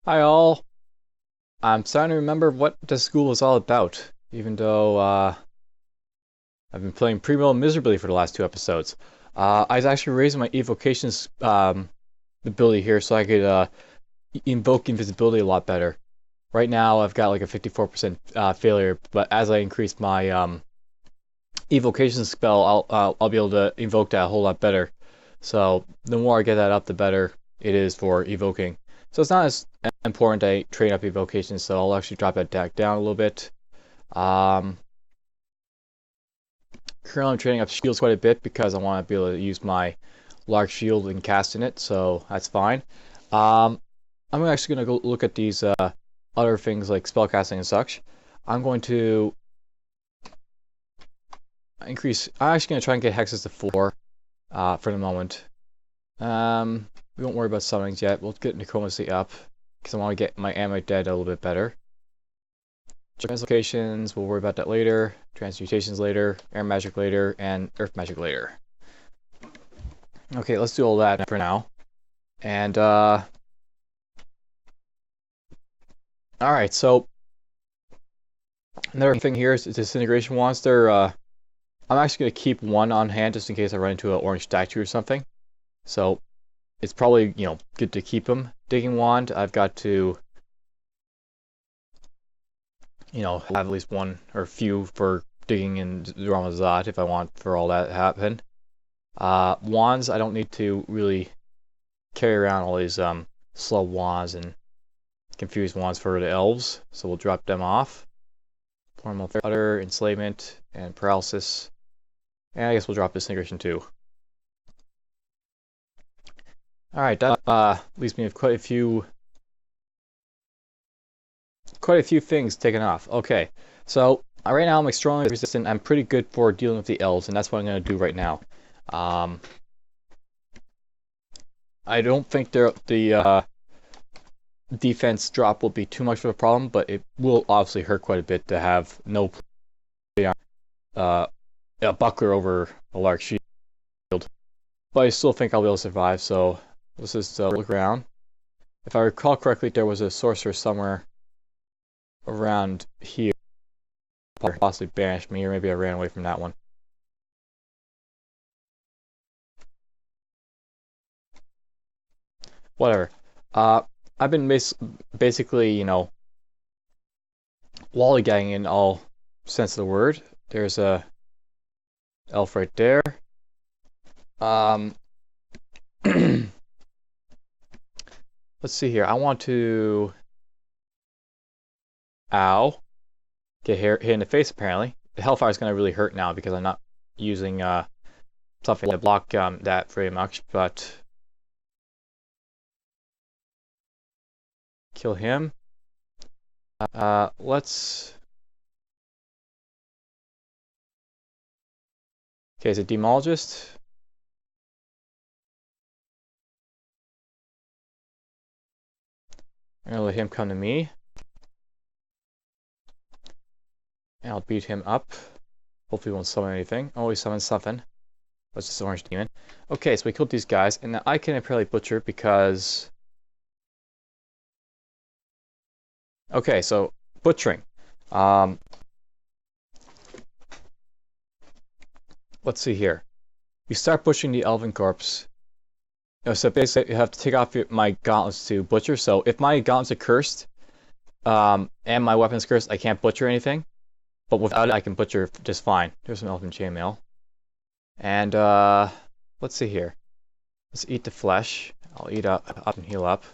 Hi all. I'm starting to remember what this school is all about, even though I've been playing pretty well miserably for the last two episodes. I was actually raising my evocations ability here so I could invoke invisibility a lot better. Right now I've got like a 54% failure, but as I increase my evocation spell, I'll be able to invoke that a whole lot better. So the more I get that up, the better it is for evoking. So it's not as important to train up evocation, so I'll actually drop that deck down a little bit. Um, Currently I'm training up shields quite a bit because I want to be able to use my large shield and cast in it, so that's fine. I'm actually going to go look at these other things like spellcasting and such. I'm going to increase. I'm actually going to try and get hexes to 4 for the moment. We won't worry about summonings yet. We'll get necromancy up because I want to get my Ammonite dead a little bit better. Translocations, we'll worry about that later. Transmutations later. Air magic later. And earth magic later. Okay, let's do all that for now. And, alright, so another thing here is disintegration wands. They're, I'm actually going to keep one on hand just in case I run into an orange statue or something. So, it's probably, good to keep them. Digging wand, I've got to, have at least one or a few for digging in Rune of Zot if I want for all that to happen. Wands, I don't need to really carry around all these slow wands and confused wands for the elves, so we'll drop them off. Formal utter, enslavement, and paralysis. And I guess we'll drop disintegration too. Alright, that leaves me with quite a few things taken off. Okay, so right now I'm extremely resistant. I'm pretty good for dealing with the elves, and that's what I'm going to do right now. I don't think the defense drop will be too much of a problem, but it will obviously hurt quite a bit to have no a buckler over a large shield. But I still think I'll be able to survive, so let's just look around. If I recall correctly, there was a sorcerer somewhere around here. Possibly banished me, or maybe I ran away from that one. Whatever. I've been basically, lollygagging in all sense of the word. There's a elf right there. Let's see here. I want to... Ow. Get hit in the face, apparently. The Hellfire is going to really hurt now because I'm not using something to block that very much, but... Kill him. Let's... Okay, is it Demologist? I'm gonna let him come to me. And I'll beat him up. Hopefully he won't summon anything. Oh, he summoned something. That's just orange demon. Okay, so we killed these guys, and now I can apparently butcher because... Okay, so butchering. Let's see here. You start butchering the elven corpse. So basically, you have to take off my gauntlets to butcher. So if my gauntlets are cursed, and my weapon's cursed, I can't butcher anything. But without it, I can butcher just fine. There's some elven chainmail. And let's see here. Let's eat the flesh. I'll eat up and heal up.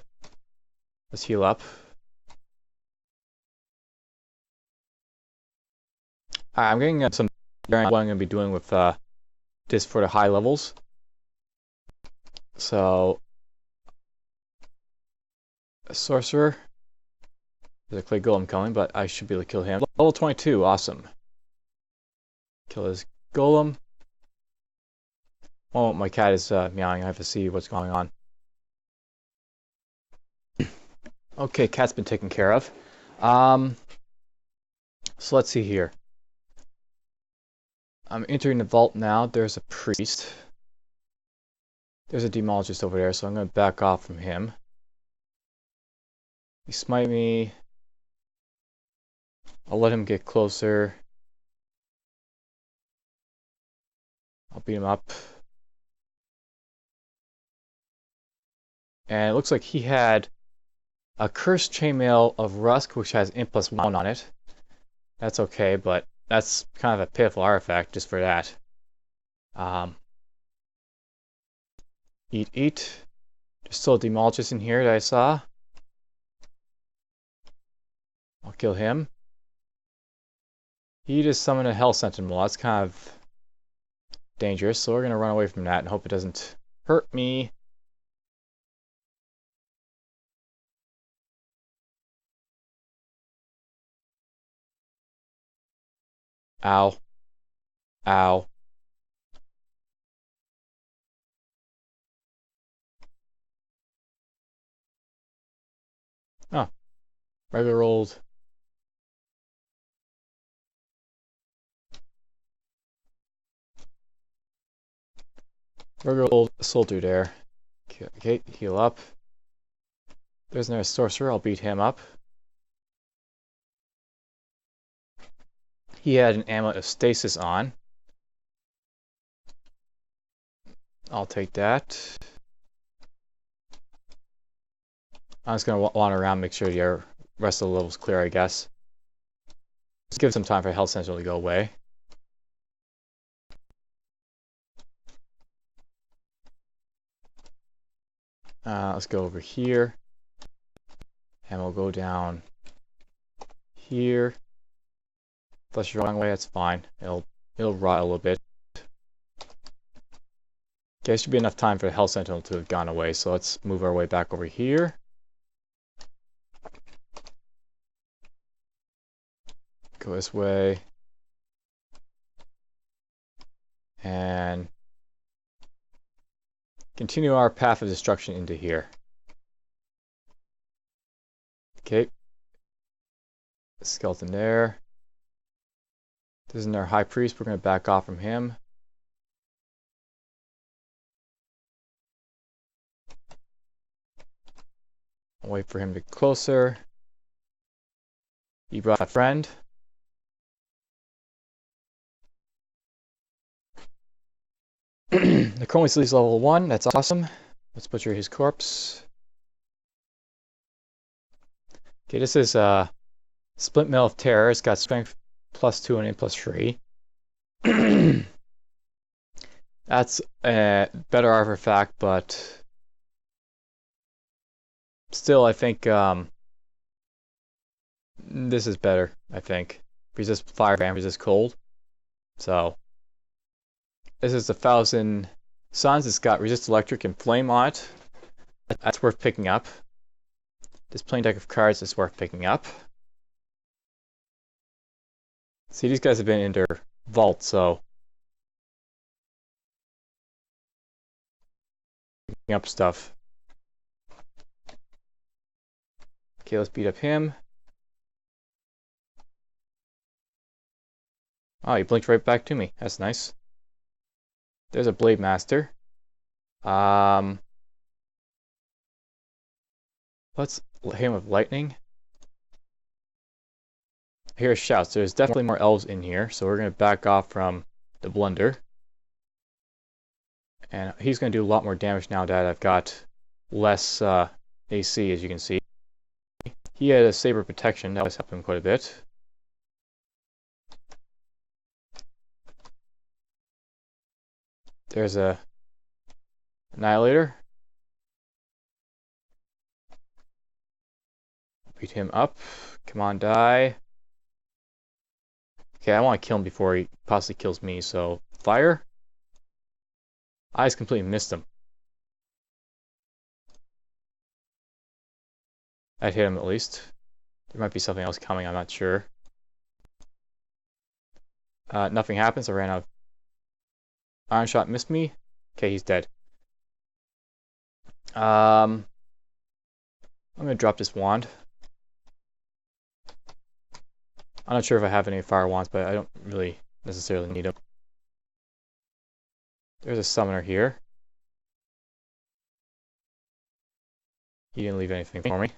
Let's heal up. I'm getting some what I'm going to be doing with this for the high levels. So, a sorcerer. There's a clay golem coming, but I should be able to kill him. Level 22, awesome. Kill his golem. Oh, my cat is meowing. I have to see what's going on. Okay, cat's been taken care of. So let's see here. I'm entering the vault now. There's a priest. There's a demologist over there, so I'm going to back off from him. He smite me. I'll let him get closer. I'll beat him up. And it looks like he had a Cursed Chainmail of Rusk, which has +1 on it. That's okay, but that's kind of a pitiful artifact just for that. Eat. There's still a Demologist in here that I saw. I'll kill him. He just summoned a Hell Sentinel. That's kind of dangerous, so we're going to run away from that and hope it doesn't hurt me. Ow. Ow. Oh. Regular old. Regular old soldier there. Okay, heal up. There's another sorcerer. I'll beat him up. He had an Amulet of Stasis on. I'll take that. I'm just going to wander around, make sure the rest of the level's clear, I guess. Just give some time for Hell Sentinel to go away. Let's go over here. And we'll go down here. Flush the wrong way, that's fine. It'll rot a little bit. Okay, should be enough time for the Hell Sentinel to have gone away, so let's move our way back over here. Go this way. And continue our path of destruction into here. Okay. Skeleton there. This is our High Priest. We're going to back off from him. I'll wait for him to get closer. He brought a friend. The Chrome Sleeves level 1. That's awesome. Let's butcher his corpse. Okay, this is Splint Mail of Terror. It's got strength +2 and +3. That's a better artifact, but still, I think this is better. I think resist fire and resist cold. So this is 1,000 Suns. It's got resist electric and flame on it. That's worth picking up. This plain deck of cards is worth picking up. See, these guys have been in their vault, so picking up stuff. Okay, let's beat up him. Oh, he blinked right back to me. That's nice. There's a Blade Master. Let's hit him with lightning. I hear shouts. There's definitely more elves in here, so we're going to back off from the blunder. And he's going to do a lot more damage now that I've got less AC, as you can see. He had a Saber Protection. That was helping him quite a bit. There's a Annihilator. Beat him up. Come on, die. Okay, I want to kill him before he possibly kills me, so fire. I just completely missed him. I'd hit him at least. There might be something else coming, I'm not sure. Nothing happens, I ran out. Iron Shot missed me. Okay, he's dead. I'm gonna drop this wand. I'm not sure if I have any fire wands, but I don't really necessarily need them. There's a summoner here. He didn't leave anything for me.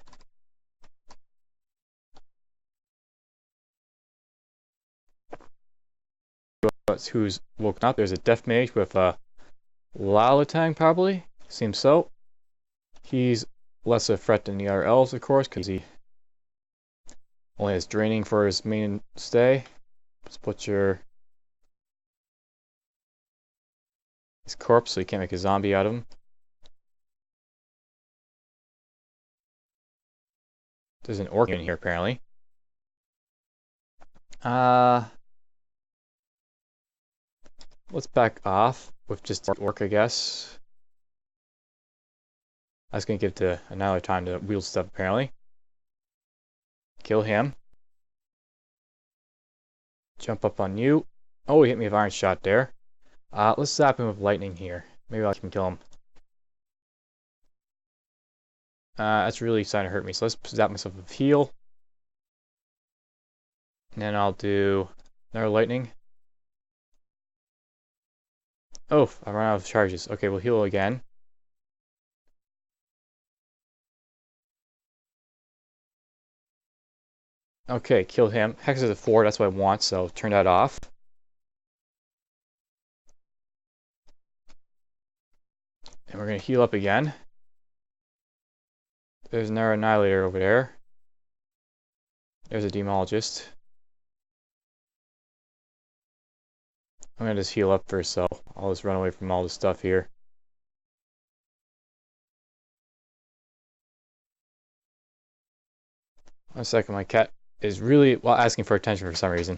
about who's woken up. There's a Death Mage with a Lalatang, probably. Seems so. He's less of a threat than the other elves, of course, because he only has draining for his mainstay. Let's put his corpse so you can't make a zombie out of him. There's an orc in here, apparently. Let's back off with just the orc, I guess. I was going to give to another time to wield stuff, apparently. Kill him. Jump up on you. Oh, he hit me with Iron Shot there. Let's zap him with lightning here. Maybe I can kill him. That's really starting to hurt me, so let's zap myself with heal. And then I'll do another lightning. Oh, I ran out of charges. Okay, we'll heal again. Okay, kill him. Hex is a 4, that's what I want, so turn that off. And we're going to heal up again. There's another Annihilator over there. There's a Demologist. I'm going to just heal up first, so I'll just run away from all this stuff here. One second, my cat is really asking for attention for some reason.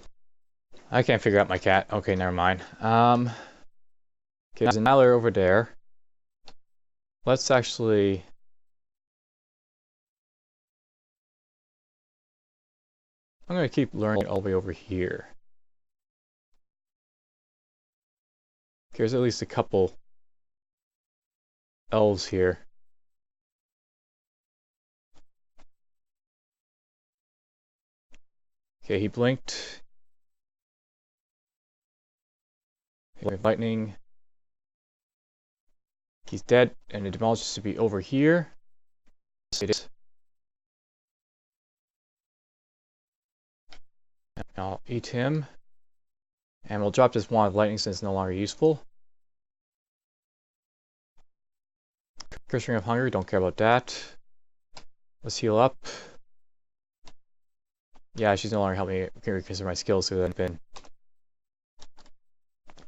I can't figure out my cat. Okay, never mind. Okay, there's an Annihilator over there. Let's actually... I'm going to keep learning all the way over here. Okay, there's at least a couple elves here. Okay, he blinked. Lightning. He's dead, and the Demologist should be over here. It is. I'll eat him. And we'll drop this Wand of Lightning since it's no longer useful. Cursing of Hunger, don't care about that. Let's heal up. Yeah, she's no longer helping me because of my skills, because I've been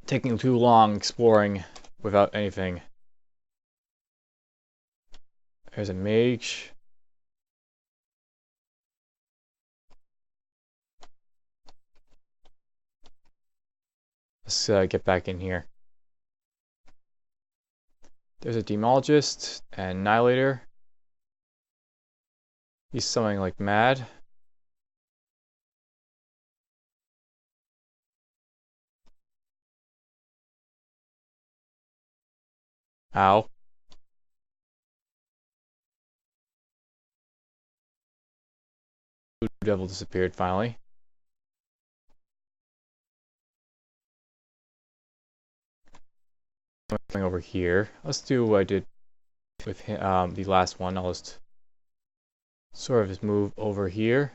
taking too long exploring without anything. There's a mage. Let's get back in here. There's a Demologist and Annihilator. He's summoning like mad. Ow. Blue Devil disappeared finally. Coming over here. Let's do what I did with him, the last one. I'll just sort of just move over here.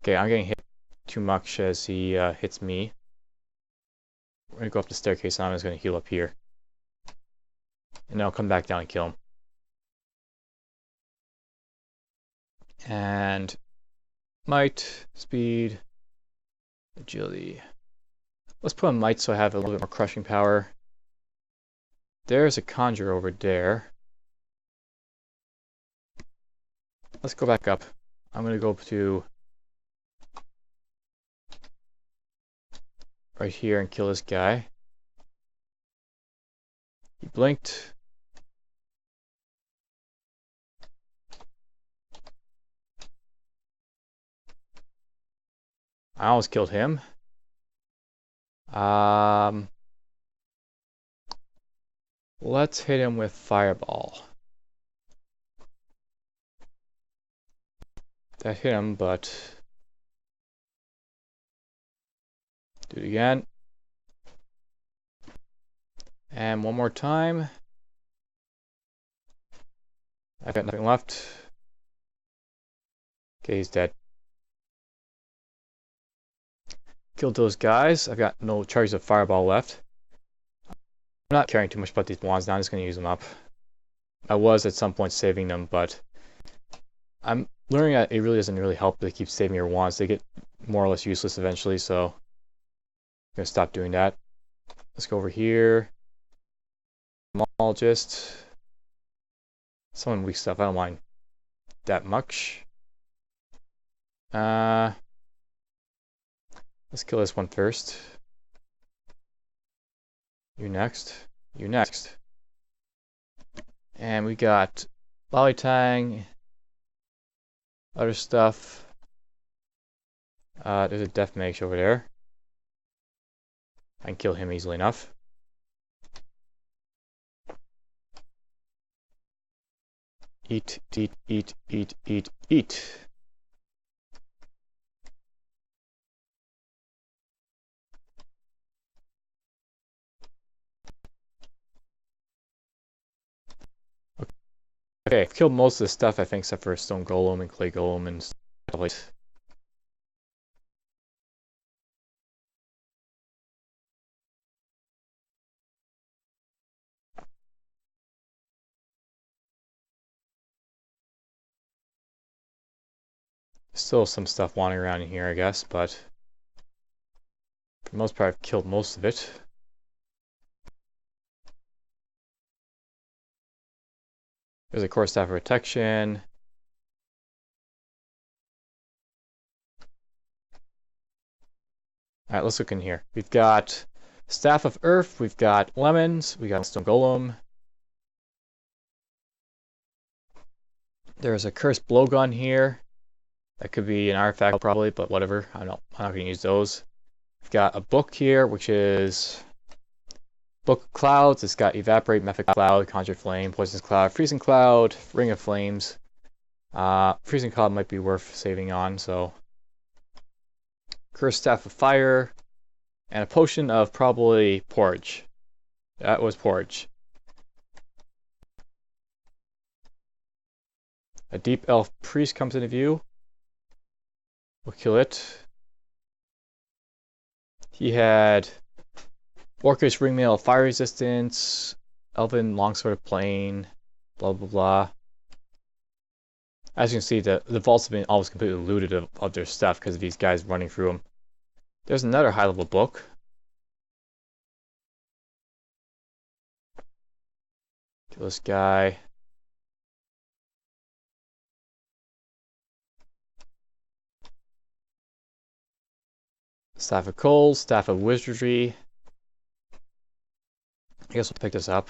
Okay, I'm getting hit too much as he hits me. We're gonna go up the staircase and I'm just gonna heal up here. And then I'll come back down and kill him. And might, speed, agility. Let's put on might so I have a little bit more crushing power. There's a conjure over there. Let's go back up. I'm gonna go to right here and kill this guy. He blinked. I almost killed him. Let's hit him with Fireball. That hit him, but do it again. And one more time. I've got nothing left. Okay, he's dead. Killed those guys. I've got no charges of fireball left. I'm not caring too much about these wands now. I'm just going to use them up. I was at some point saving them, but I'm learning that it really doesn't really help to keep saving your wands. They get more or less useless eventually, so I'm going to stop doing that. Let's go over here. Just some weak stuff. I don't mind that much. Let's kill this one first. You next. You next. And we got Lollytang. Other stuff. There's a Death Mage over there. I can kill him easily enough. Eat, eat, eat, eat, eat, eat. Okay, I've killed most of the stuff, I think, except for Stone Golem and Clay Golem and stuff like that. Still some stuff wandering around in here, I guess, but for the most part, I've killed most of it. There's a Core Staff of Protection. Alright, let's look in here. We've got Staff of Earth, we've got Lemons, we got Stone Golem. There's a Cursed Blowgun here. That could be an artifact probably, but whatever. I'm not going to use those. We've got a book here, which is Book of Clouds. It's got Evaporate, Mephic Cloud, Conjured Flame, Poisonous Cloud, Freezing Cloud, Ring of Flames. Freezing Cloud might be worth saving on, so. Cursed Staff of Fire. And a potion of probably Porridge. That was Porridge. A Deep Elf Priest comes into view. We'll kill it. He had Orcish Ringmail, Fire Resistance, Elven Longsword of Plane, blah blah blah. As you can see, the vaults have been almost completely looted of their stuff because of these guys running through them. There's another high level book. Kill this guy. Staff of Cold, Staff of Wizardry. I guess we'll pick this up.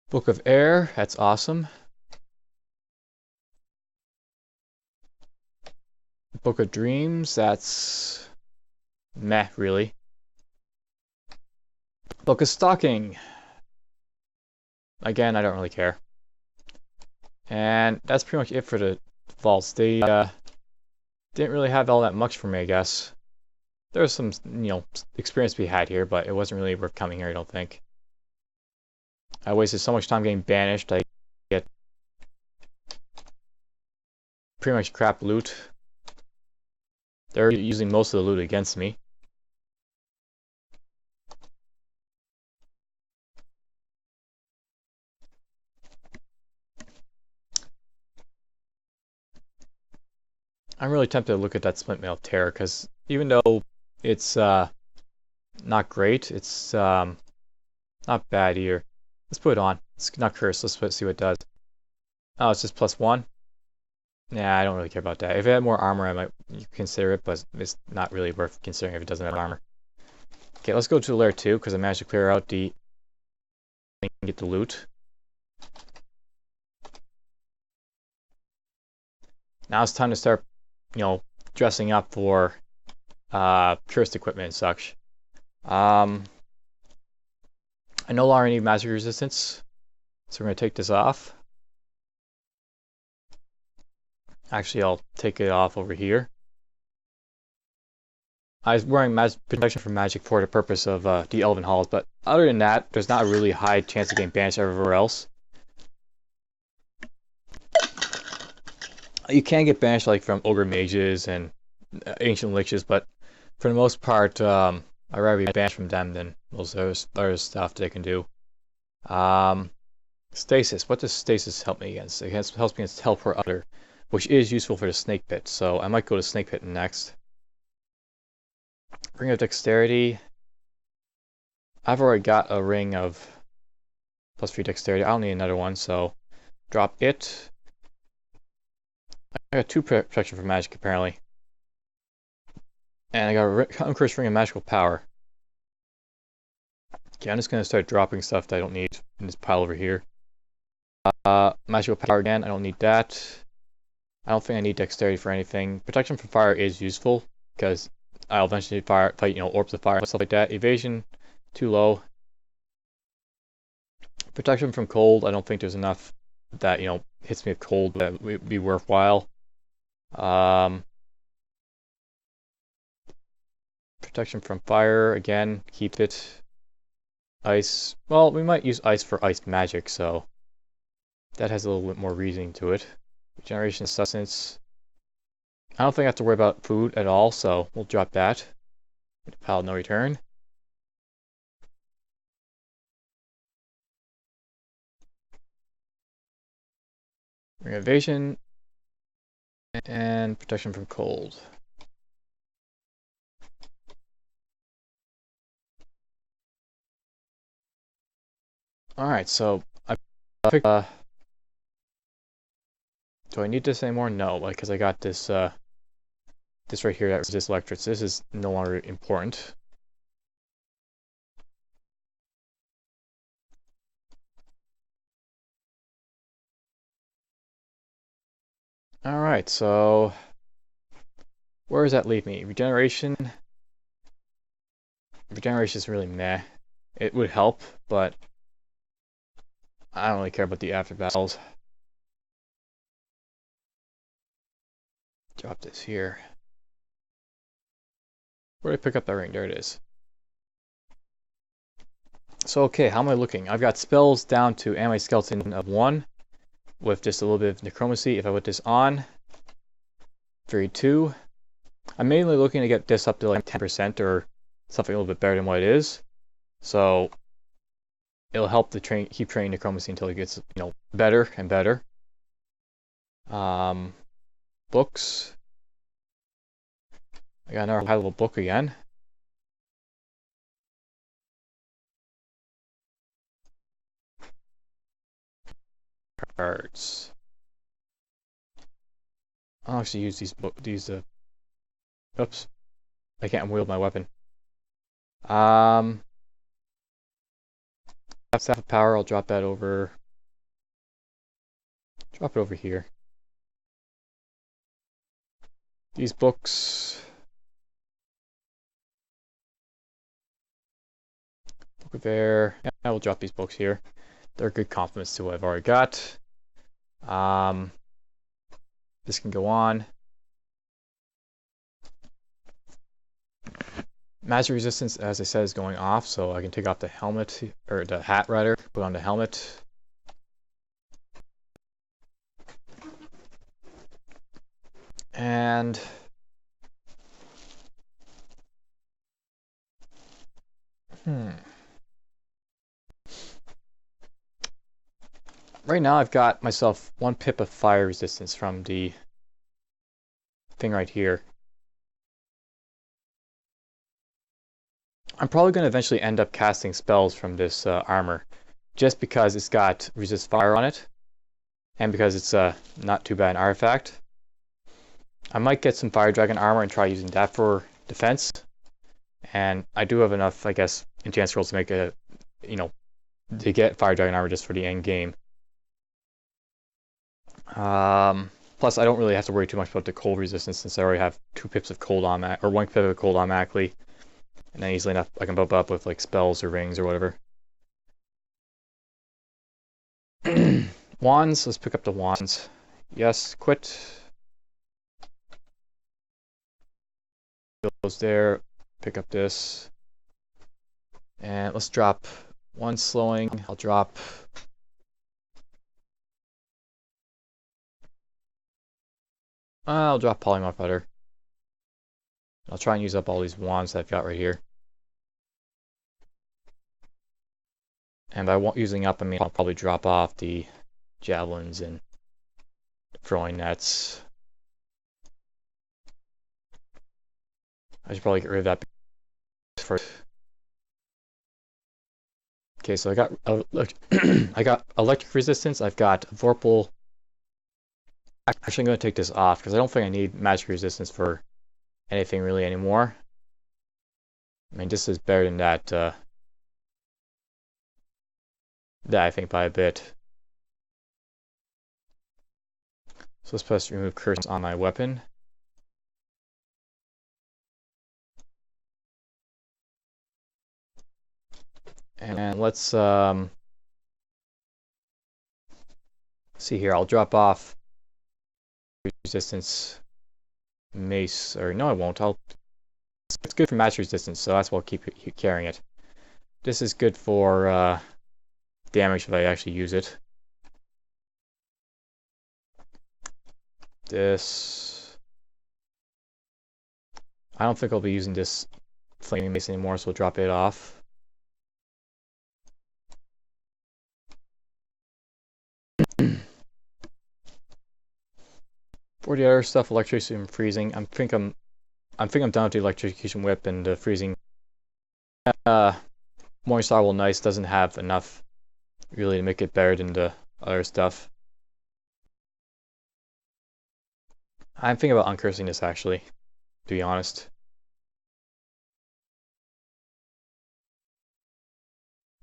Book of Air, that's awesome. Book of Dreams, that's meh, really. Book of Stalking. Again, I don't really care. And that's pretty much it for the vaults. They didn't really have all that much for me, I guess. There was some, experience to be had here, but it wasn't really worth coming here, I don't think. I wasted so much time getting banished. I get pretty much crap loot. They're using most of the loot against me. I'm really tempted to look at that Splint Mail Terror, because even though it's not great, it's not bad either. Let's put it on. It's not cursed. Let's see what it does. Oh, it's just +1. Nah, I don't really care about that. If it had more armor, I might consider it, but it's not really worth considering if it doesn't have armor. Okay, let's go to layer 2, because I managed to clear out the and get the loot. Now it's time to start, dressing up for cursed equipment and such. I no longer need magic resistance, so we're going to take this off. Actually, I'll take it off over here. I was wearing magic protection from magic for the purpose of the Elven Halls, but other than that, there's not a really high chance of getting banished everywhere else. You can get banished like from ogre mages and ancient liches, but for the most part, I'd rather be banished from them than most other stuff they can do. Stasis. What does stasis help me against? It helps me against teleport other, which is useful for the snake pit. So I might go to snake pit next. Ring of dexterity. I've already got a ring of +3 dexterity. I don't need another one, so drop it. I got 2 protection from magic apparently, and I got a uncursed ring of magical power. Okay, I'm just gonna start dropping stuff that I don't need in this pile over here. Magical power again. I don't need that. I don't think I need dexterity for anything. Protection from fire is useful because I'll eventually fight, orbs of fire and stuff like that. Evasion, too low. Protection from cold, I don't think there's enough that, hits me with cold that would be worthwhile. Protection from fire, again, keep it. Ice, well, we might use ice for ice magic, so that has a little bit more reasoning to it. Regeneration sustenance. I don't think I have to worry about food at all, so we'll drop that. Pile no return. Evasion and protection from cold. Alright, so I picked, do I need this anymore? No, because I got this this right here that resists electrics. This is no longer important. Alright, so where does that leave me? Regeneration. Regeneration is really meh. It would help, but I don't really care about the after battles. Drop this here. Where did I pick up that ring? There it is. So okay, how am I looking? I've got spells down to anti-skeleton of 1 with just a little bit of necromancy. If I put this on, Fury 2. I'm mainly looking to get this up to like 10% or something a little bit better than what it is. So it'll help the keep training necromancy until it gets, better and better. Books. I got another high level book again. Cards. I'll actually use these oops. I can't wield my weapon. Staff of Power, I'll drop that over. Drop it over here. These books. Book of Air. Yeah, I will drop these books here. They're good compliments to what I've already got. This can go on. Magic resistance, as I said, is going off, so I can take off the helmet, or the hat rather, put on the helmet. And right now I've got myself 1 pip of fire resistance from the thing right here. I'm probably going to eventually end up casting spells from this armor, just because it's got resist fire on it, and because it's not too bad an artifact. I might get some Fire Dragon armor and try using that for defense, and I do have enough, I guess, enchant rolls to make a, to get Fire Dragon armor just for the end game. Plus, I don't really have to worry too much about the cold resistance since I already have 2 pips of cold or 1 pip of cold automatically. And then easily enough, I can bump up with like spells or rings or whatever. Wands, let's pick up the wands. Yes, quit. Goes there, pick up this. And let's drop 1 slowing. I'll drop I'll drop polymorph butter. I'll try and use up all these wands that I've got right here. And by using up, I mean I'll probably drop off the javelins and throwing nets. I should probably get rid of that first. Okay, so I got I got electric resistance. I've got Vorpal. Actually, I'm going to take this off because I don't think I need magic resistance for anything really anymore. I mean, this is better than that. That I think by a bit. So let's press remove curse on my weapon. And let's see here. I'll drop off resistance mace, or no, I won't. It's good for match resistance, so that's why I'll keep carrying it. This is good for damage if I actually use it. This, I don't think I'll be using this flaming mace anymore, so we'll drop it off. For the other stuff, electricity and freezing, I think I'm done with the electrocution whip and the freezing. Morningstar Will Nice doesn't have enough really to make it better than the other stuff. I'm thinking about uncursing this actually, to be honest.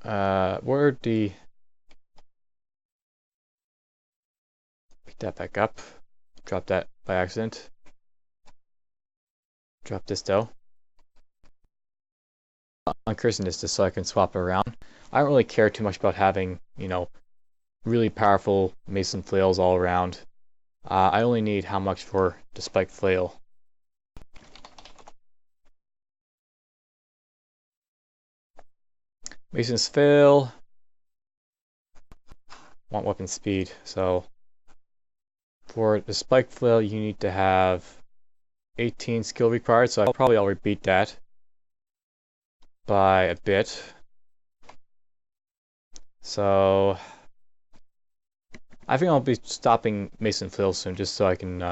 Where'd the... Pick that back up. Drop that by accident. Drop this though. Uncursing this just so I can swap it around. I don't really care too much about having, you know, really powerful mason flails all around. I only need how much for the spike flail. Masons fail. Want weapon speed, so for the spike flail you need to have 18 skill required, so I'll probably repeat that by a bit. So I think I'll be stopping Mason Flail soon, just so I can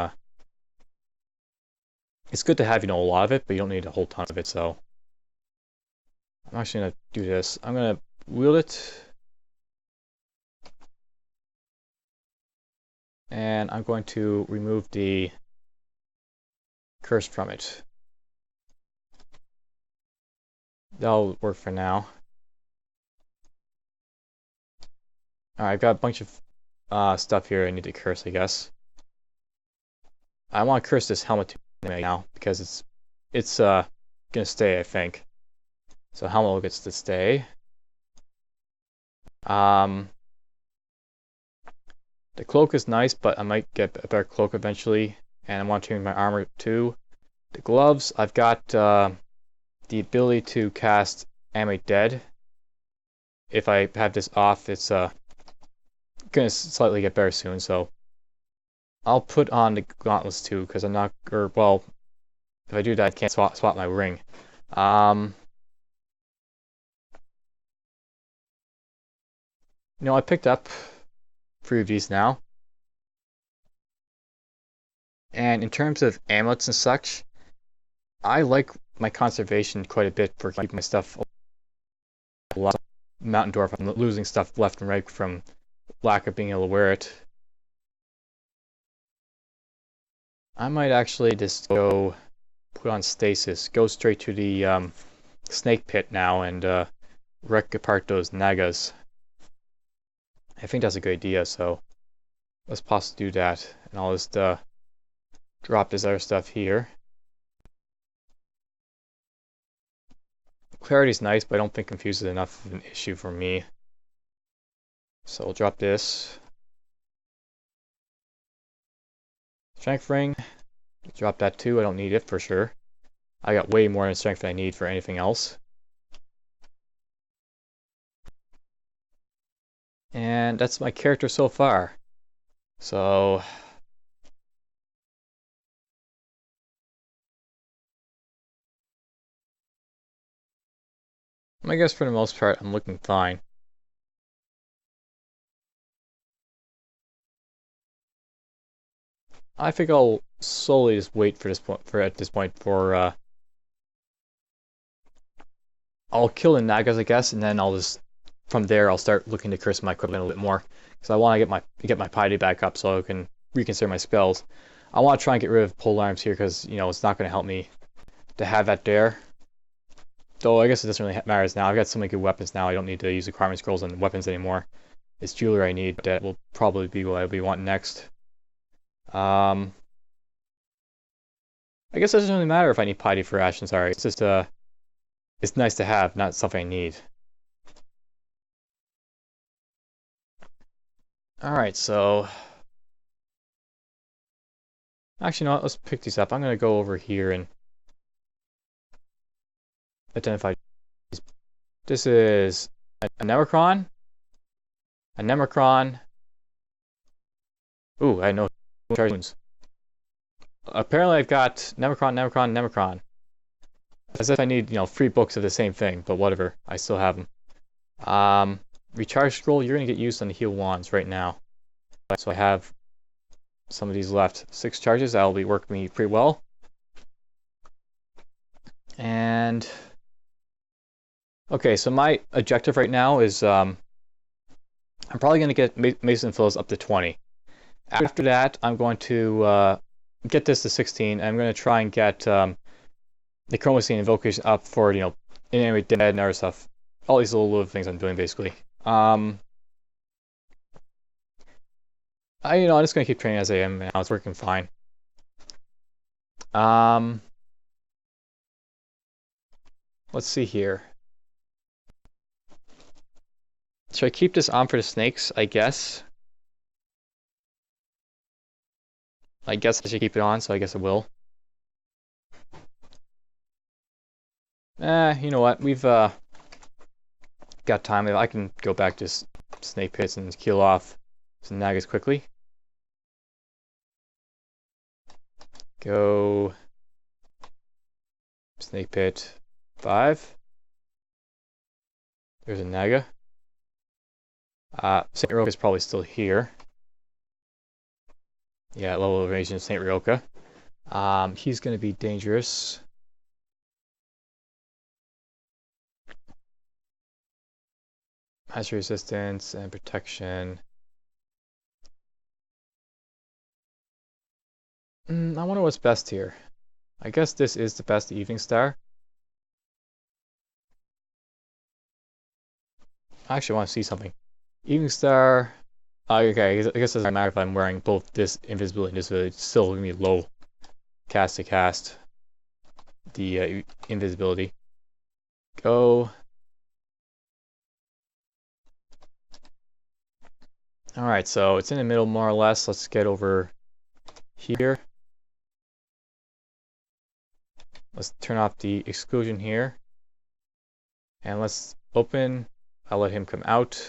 it's good to have, you know, a lot of it, but you don't need a whole ton of it. So I'm actually gonna do this. I'm gonna wield it, and I'm going to remove the curse from it. That'll work for now. Alright, I've got a bunch of stuff here I need to curse, I guess. I want to curse this helmet now because it's gonna stay, I think. So helmet gets to stay. The cloak is nice, but I might get a better cloak eventually, and I want to change my armor too. The gloves, I've got the ability to cast Animate Dead. If I have this off, it's gonna slightly get better soon, so I'll put on the gauntlets too, because I'm not, or well, if I do that, I can't swap my ring. You know, I picked up 3 of these now. And in terms of amulets and such, I like my conservation quite a bit for keeping my stuff alive. Mountain Dwarf, I'm losing stuff left and right from lack of being able to wear it. I might actually just go put on stasis, go straight to the snake pit now and wreck apart those nagas. I think that's a good idea, so let's possibly do that. And I'll just drop this other stuff here. Clarity's nice, but I don't think confuse is enough of an issue for me. So we'll drop this. Strength ring. Drop that too. I don't need it for sure. I got way more than strength than I need for anything else. And that's my character so far. So I guess for the most part, I'm looking fine. I think I'll slowly just wait for this point. I'll kill the Nagas, I guess, and then I'll just from there I'll start looking to curse my equipment a little bit more because I want to get my piety back up so I can reconsider my spells. I want to try and get rid of pole arms here because it's not going to help me to have that there. Though I guess it doesn't really matter now. I've got so many good weapons now. I don't need to use requirement scrolls on weapons anymore. It's jewelry I need. That will probably be what I'll be wanting next. I guess it doesn't really matter if I need piety for Ashenzari. It's just it's nice to have, not something I need. Alright, so actually, no, let's pick these up. I'm going to go over here and identify these. This is a Nemocron. A Nemocron. Ooh, I know charge wounds. Apparently I've got Nemocron. As if I need, 3 books of the same thing, but whatever. I still have them. Recharge scroll, you're going to get used on the heal wands right now. So I have some of these left. 6 charges, that'll be working me pretty well. And okay, so my objective right now is I'm probably going to get Mason Fills up to 20. After that, I'm going to get this to 16. And I'm going to try and get the Chromacy Invocation up for, Inanimate Dead and other stuff. All these little things I'm doing, basically. I'm just going to keep training as I am now. It's working fine. Let's see here. Should I keep this on for the snakes, I guess? I guess I should keep it on, so I guess I will. You know what? We've got time. I can go back to snake pits and kill off some Nagas quickly. Go snake pit 5. There's a Naga. Saint Ryoka is probably still here. Yeah, level of evasion of Saint Ryoka. He's going to be dangerous. Has resistance and protection. I wonder what's best here. I guess this is the best Evening Star. I actually want to see something. Evening Star. Okay, I guess it doesn't matter if I'm wearing both this invisibility and disability. It's still going to be low cast to cast. The invisibility. Go. Alright, so it's in the middle more or less. Let's get over here. Let's turn off the exclusion here. And let's open. I'll let him come out.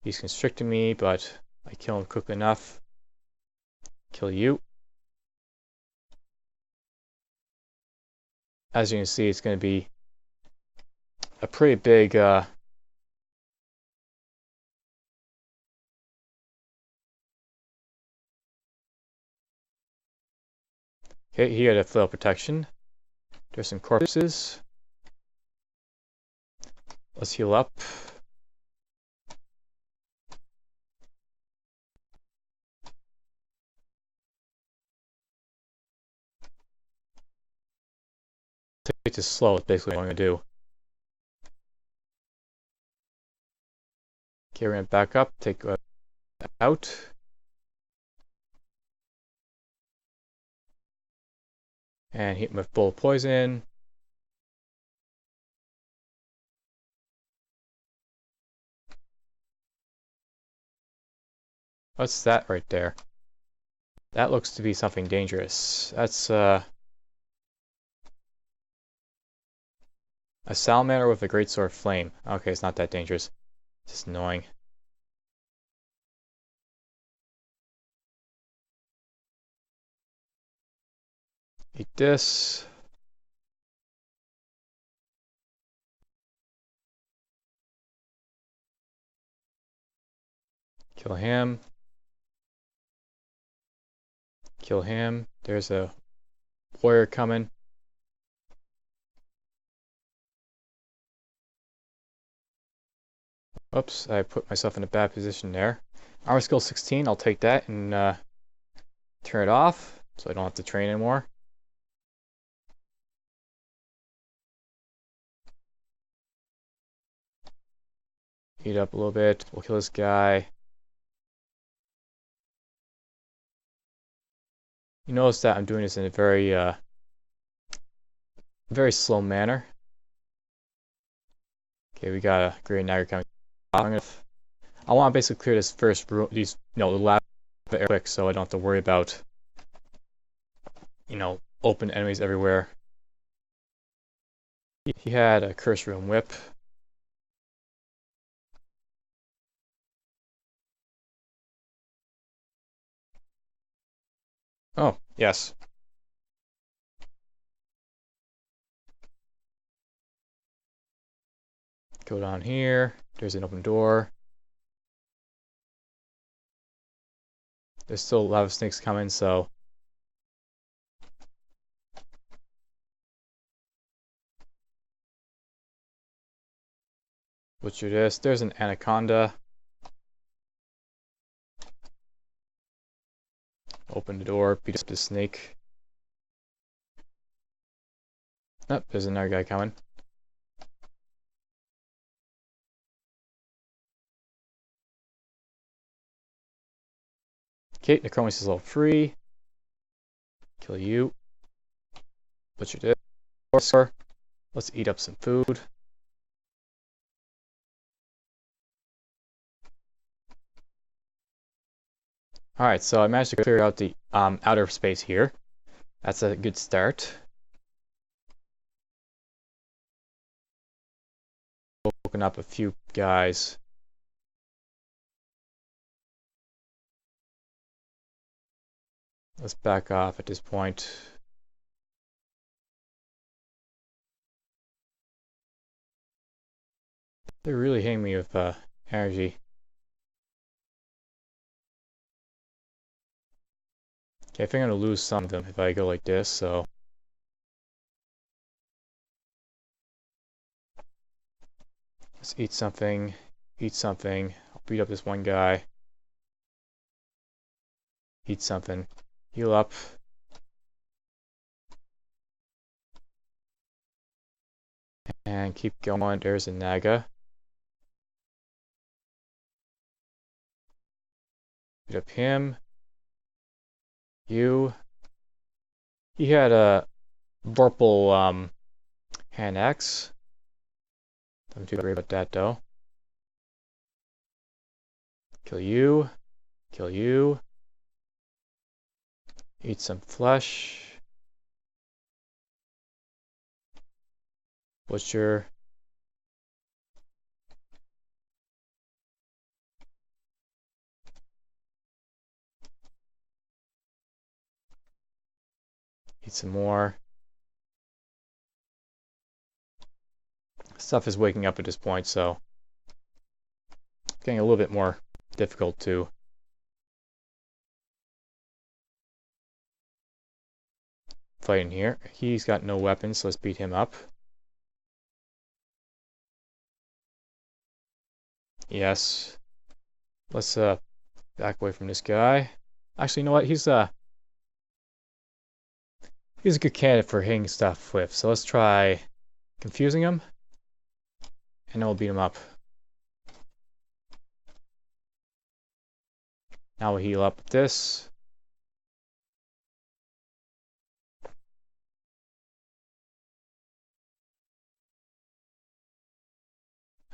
He's constricting me, but I kill him quickly enough. Kill you. As you can see, it's going to be a pretty big okay, he had a flail protection. There's some corpses. Let's heal up. Take this slow is basically what I'm going to do. Okay, we're going to back up, take out. And hit him with Bull Poison. What's that right there? That looks to be something dangerous. That's a salamander with a greatsword flame. Okay, it's not that dangerous. It's just annoying. Eat this. Kill him. Kill him. There's a warrior coming. Oops, I put myself in a bad position there. Armor skill 16, I'll take that and turn it off so I don't have to train anymore. Heat up a little bit. We'll kill this guy. You notice that I'm doing this in a very slow manner. Okay, we got a great Niagara coming. I want to basically clear this first room, the lab area quick, so I don't have to worry about, open enemies everywhere. He had a curse room whip. Oh, yes. Go down here. There's an open door. There's still lava snakes coming, so butcher this. There's an anaconda. Open the door, beat up the snake. Oh, there's another guy coming. Okay, Necromancy is level 3. Kill you. Butcher this. Let's eat up some food. Alright, so I managed to clear out the outer space here. That's a good start. Open up a few guys. Let's back off at this point. They're really hitting me with energy. Okay, I think I'm gonna lose some of them if I go like this, so. Let's eat something. Eat something. I'll beat up this one guy. Eat something. Heal up. And keep going. There's a Naga. Beat up him. You. He had a Vorpal hand axe. I'm too worried about that though. Kill you. Kill you. Eat some flesh. Butcher. Eat some more. Stuff is waking up at this point, so it's getting a little bit more difficult to fight in here. He's got no weapons, so let's beat him up. Yes. Let's back away from this guy. Actually, you know what? He's a good candidate for hitting stuff with. So let's try confusing him, and then we'll beat him up. Now we'll heal up with this.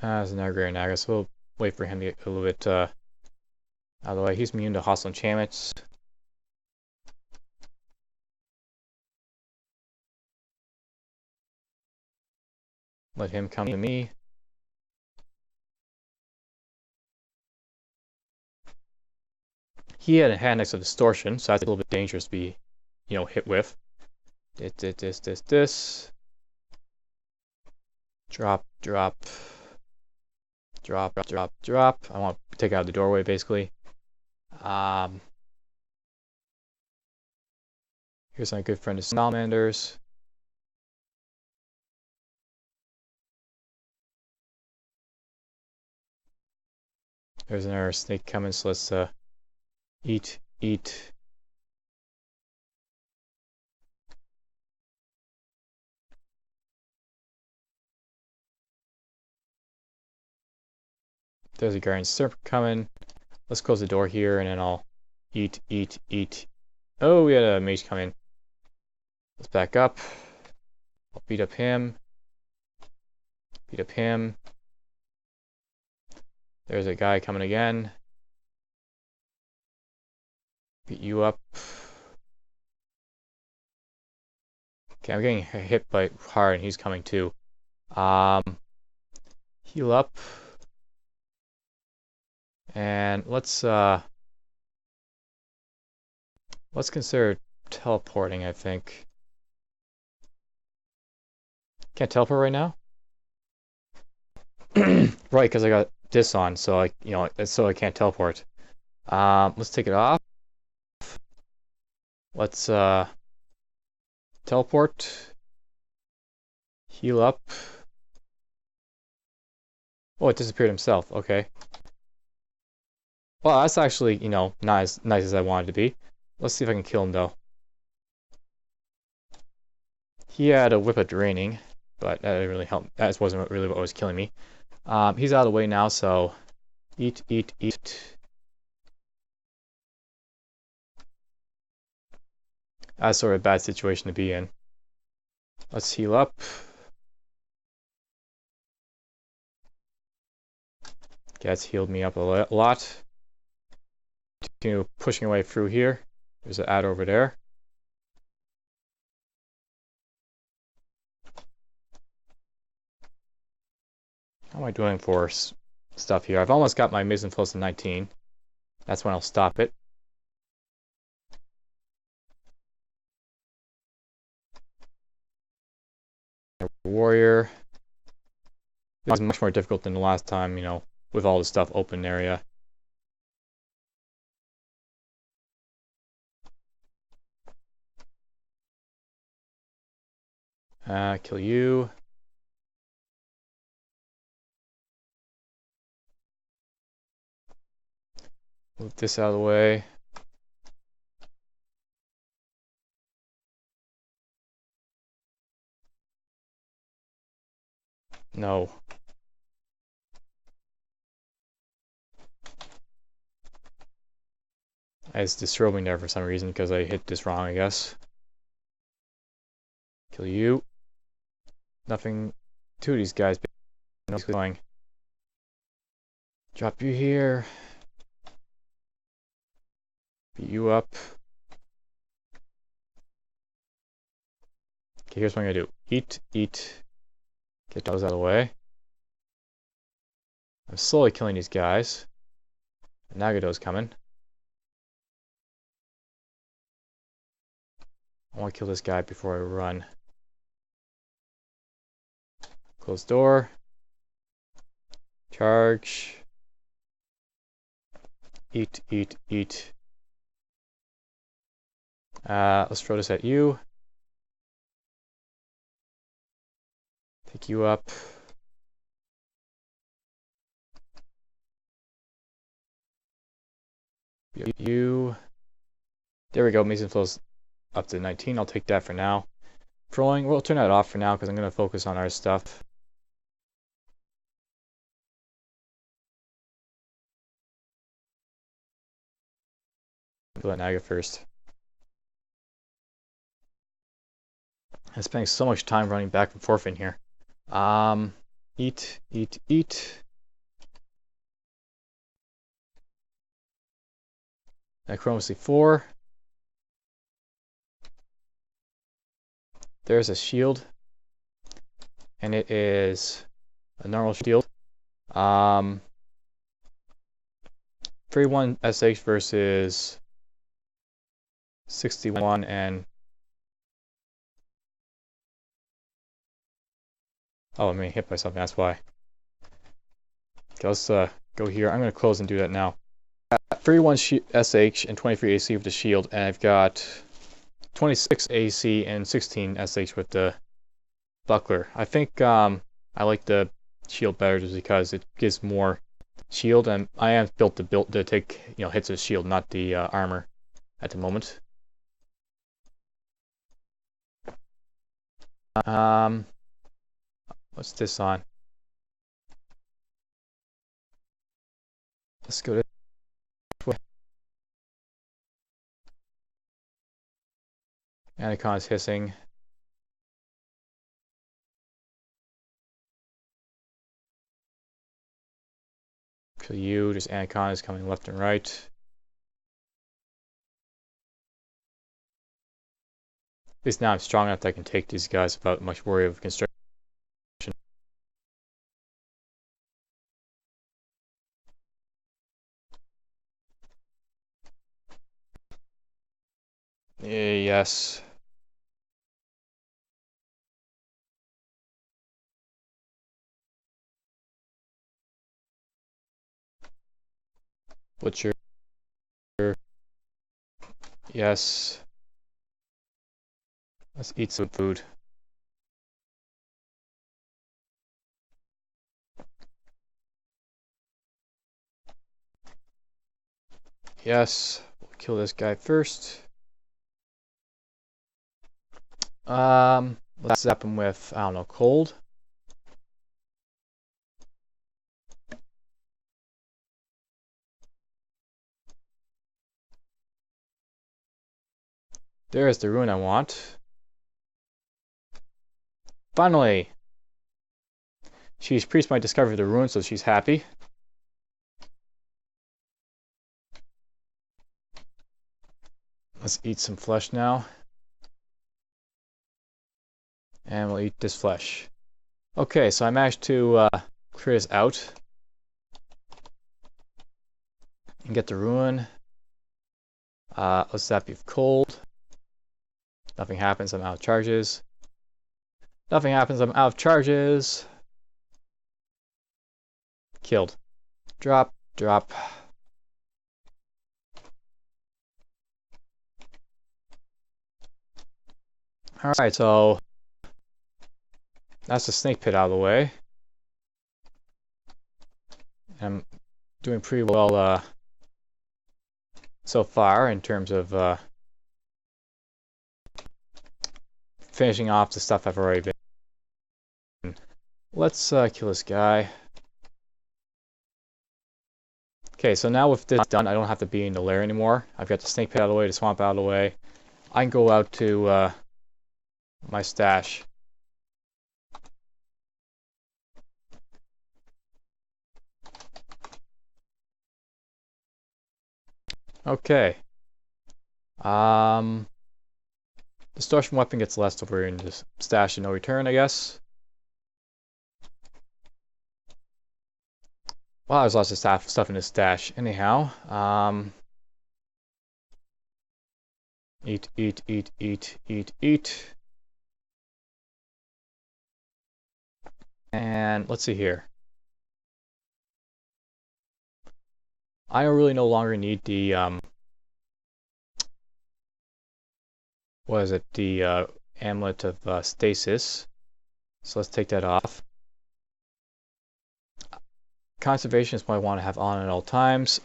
There's another Great Naga, so we'll wait for him to get a little bit out of the way. He's immune to hostile enchantments. Let him come to me. He had a hand next to distortion, so that's a little bit dangerous to be, hit with. This. Drop. Drop. I want to take out the doorway, basically. Here's my good friend of Salamanders. There's another snake coming, so let's eat. There's a guardian serpent coming. Let's close the door here, and then I'll eat. Oh, we had a mage come in. Let's back up. I'll beat up him. There's a guy coming again. Beat you up. Okay, I'm getting hit by hard, and he's coming too. Heal up. And let's consider teleporting, I think. Can't teleport right now? Right, because I got this on, so I can't teleport. Let's take it off. Let's teleport. Heal up. Oh, it disappeared himself. Okay. Well, that's actually, not as nice as I wanted to be. Let's see if I can kill him, though. He had a whip of draining, but that didn't really help. That wasn't really what was killing me. He's out of the way now, so eat. That's sort of a bad situation to be in. Let's heal up. Okay, that's healed me up a lot. Continue pushing away through here. There's an ad over there. How am I doing for stuff here? I've almost got my Mace Flail to 19. That's when I'll stop it. Warrior. This is much more difficult than the last time, with all the stuff open area. Kill you. Move this out of the way. No. It's disturbing there for some reason because I hit this wrong, I guess. Kill you. Nothing to these guys. What's going? Drop you here. Beat you up. Okay, here's what I'm gonna do. Eat. Get those out of the way. I'm slowly killing these guys. Nagado's coming. I want to kill this guy before I run. Close door. Charge. Eat. Let's throw this at you. Pick you up. You. There we go. Mace Flail's up to 19. I'll take that for now. Throwing. We'll turn that off for now because I'm going to focus on our stuff. Kill that Naga first. I'm spending so much time running back and forth in here. Eat. Necromancy 4. There's a shield. And it is a normal shield. 31 SH versus 61 and... Oh, I'm being hit by something, that's why. Okay, let's go here. I'm going to close and do that now. got 31 SH and 23 AC with the shield, and I've got 26 AC and 16 SH with the buckler. I think I like the shield better just because it gives more shield, and I am built to take hits of shield, not the armor at the moment. What's this on? Let's go this way. Anacon is hissing. Kill you. Just Anacon is coming left and right. At least now I'm strong enough that I can take these guys without much worry of construction. Yes. Butcher. Yes. Let's eat some food. Yes. We'll kill this guy first. Let's zap him with, I don't know, cold. There's the rune I want. Finally! She's priest might discover the rune, so she's happy. Let's eat some flesh now. And we'll eat this flesh. Okay, so I managed to clear this out. And get the rune. Let's zap you with cold. Nothing happens, I'm out of charges. Nothing happens, I'm out of charges. Killed. Drop, drop. Alright, so that's the snake pit out of the way. I'm doing pretty well so far in terms of finishing off the stuff I've already been. Let's kill this guy. Okay, so now with this done, I don't have to be in the lair anymore. I've got the snake pit out of the way, the swamp out of the way. I can go out to my stash. Okay. Distortion weapon gets left over in the stash and no return, I guess. Wow, there's lots of stuff in this stash. Anyhow, eat, eat, eat, eat, eat, eat. And let's see here. I really no longer need the what is it? The amulet of stasis. So let's take that off. Conservation is what I want to have on at all times.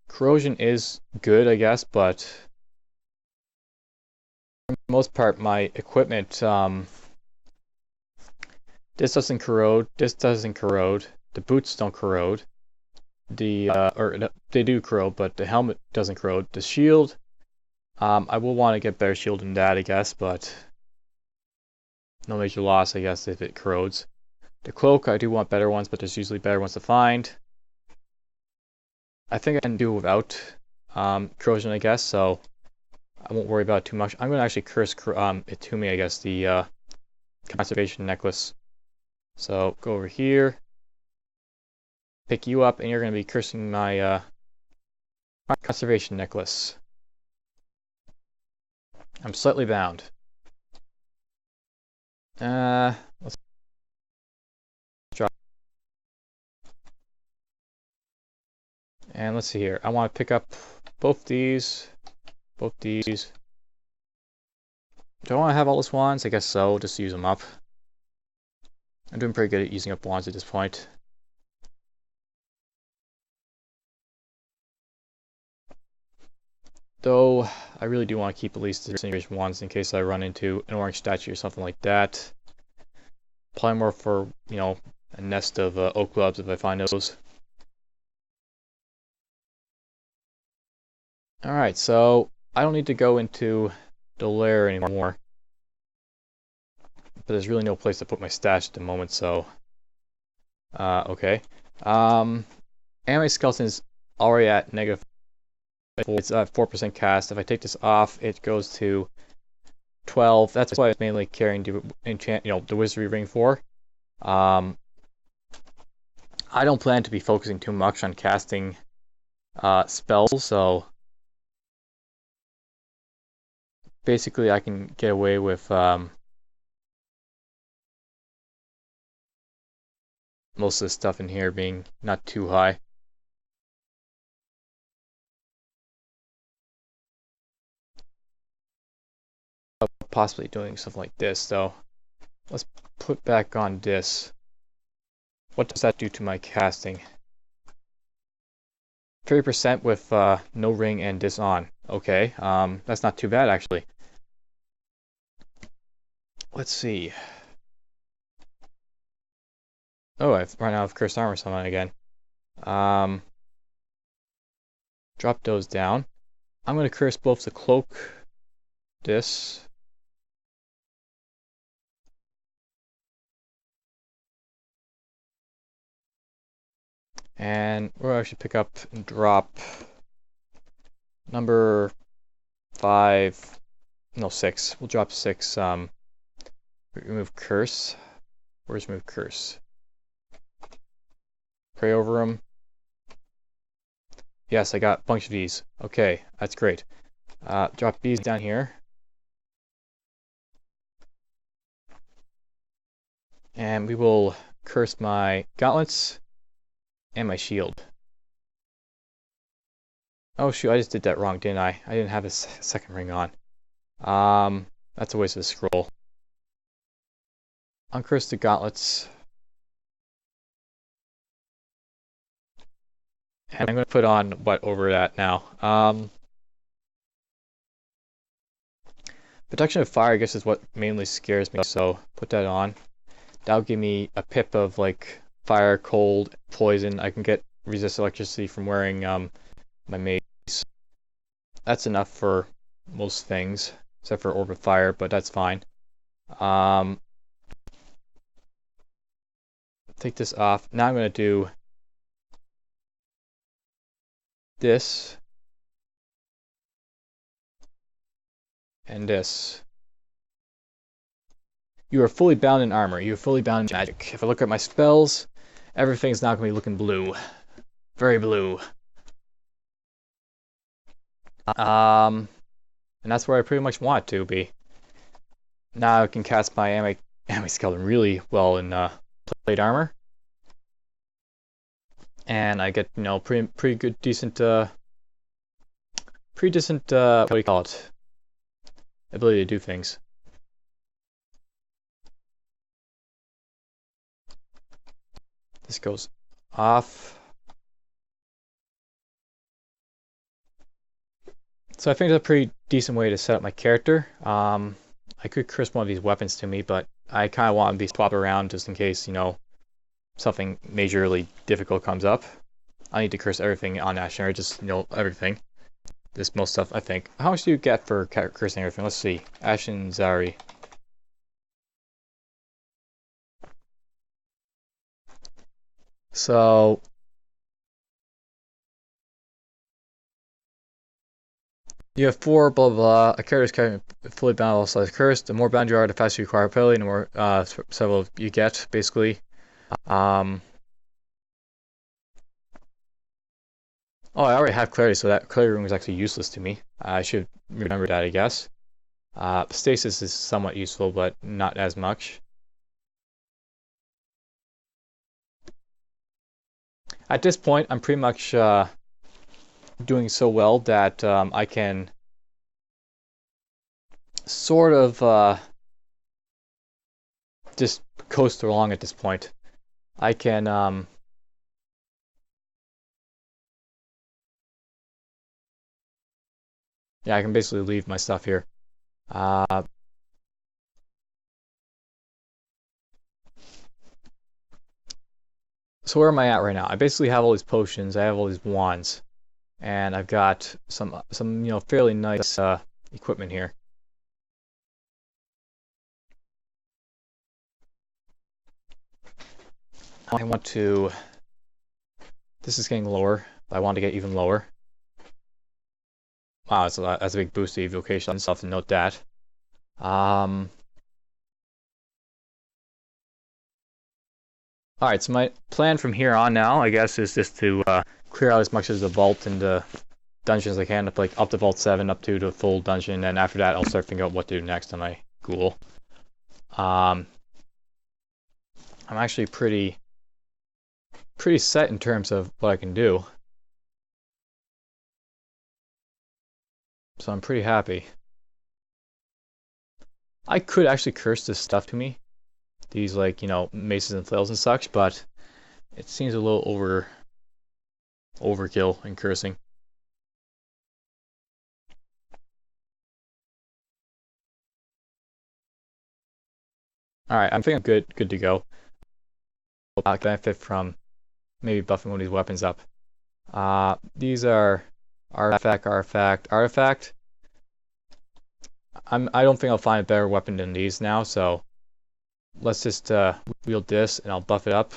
Corrosion is good, I guess, but for the most part, my equipment, this doesn't corrode, this doesn't corrode, the boots don't corrode, they do corrode, but the helmet doesn't corrode. The shield, I will want to get better shield than that, I guess, but no major loss, I guess, if it corrodes. The cloak, I do want better ones, but there's usually better ones to find. I think I can do without corrosion, I guess, so I won't worry about it too much. I'm going to actually curse it to me, I guess, the conservation necklace. So go over here, pick you up, and you're going to be cursing my conservation necklace. I'm slightly bound. Let's drop. And let's see here. I want to pick up both these. Both these. Do I want to have all those wands? I guess so. Just use them up. I'm doing pretty good at using up wands at this point. Though, I really do want to keep at least the disintegration wands in case I run into an orange statue or something like that. Probably more for, you know, a nest of oak clubs if I find those. Alright, so I don't need to go into the lair anymore. But there's really no place to put my stash at the moment, so... okay. Anime Skeleton is already at negative 4. It's at 4% cast. If I take this off, it goes to 12. That's why I was mainly carrying the enchant, you know, the Wizardry Ring for. I don't plan to be focusing too much on casting spells, so basically I can get away with most of the stuff in here being not too high. Possibly doing something like this, though. Let's put back on this. What does that do to my casting? 30% with no ring and this on. Okay, that's not too bad actually. Let's see. Oh, I've run out of cursed armor summon again. Drop those down. I'm going to curse both the cloak, this, and we'll actually pick up and drop number 5, no 6. We'll drop 6. Remove curse. Where's remove curse? Pray over them. Yes, I got a bunch of these. Okay, that's great. Drop these down here. And we will curse my gauntlets and my shield. Oh shoot, I just did that wrong, didn't I? I didn't have a second ring on. That's a waste of a scroll. Uncurse the gauntlets. And I'm going to put on what over that now. Protection of fire, I guess, is what mainly scares me, so put that on. That'll give me a pip of like fire, cold, poison. I can get resist electricity from wearing my mace. That's enough for most things, except for orb of fire, but that's fine. Take this off. Now I'm going to do this and this. You are fully bound in armor. You are fully bound in magic. If I look at my spells, everything's now going to be looking blue. Very blue. And that's where I pretty much want it to be. Now I can cast my anime skeleton really well in plate armor. And I get, you know, pretty good, decent, what do you call it? Ability to do things. This goes off. So I think it's a pretty decent way to set up my character. I could curse one of these weapons to me, but I kind of want to be swapped around just in case, you know, something majorly difficult comes up. I need to curse everything on Ashenzari, just, you know, everything. This most stuff, I think. How much do you get for cursing everything? Let's see. Ashenzari. So you have 4 blah blah. A character's carrying fully bound all size cursed. The more bound you are, the faster you acquire ability, and the more several you get, basically. Oh, I already have clarity, so that clarity room is actually useless to me. I should remember that, I guess. Stasis is somewhat useful, but not as much. At this point, I'm pretty much doing so well that I can sort of just coast along at this point. I can yeah, I can basically leave my stuff here. So where am I at right now? I basically have all these potions, I have all these wands, and I've got some fairly nice equipment here. I want to. This is getting lower, but I want to get even lower. Wow, that's a big boost to evocation. So I have to note that. Alright, so my plan from here on now, I guess, is just to clear out as much as the vault and the dungeons as I can, like up to Vault 7, up to the full dungeon, and after that I'll start figuring out what to do next on my Ghoul. I'm actually pretty set in terms of what I can do. So I'm pretty happy. I could actually curse this stuff to me. These, like, maces and flails and such, but it seems a little overkill in cursing. Alright, I think I'm good to go. I'll benefit from maybe buffing one of these weapons up. These are artifact. I don't think I'll find a better weapon than these now, so let's just wield this and I'll buff it up.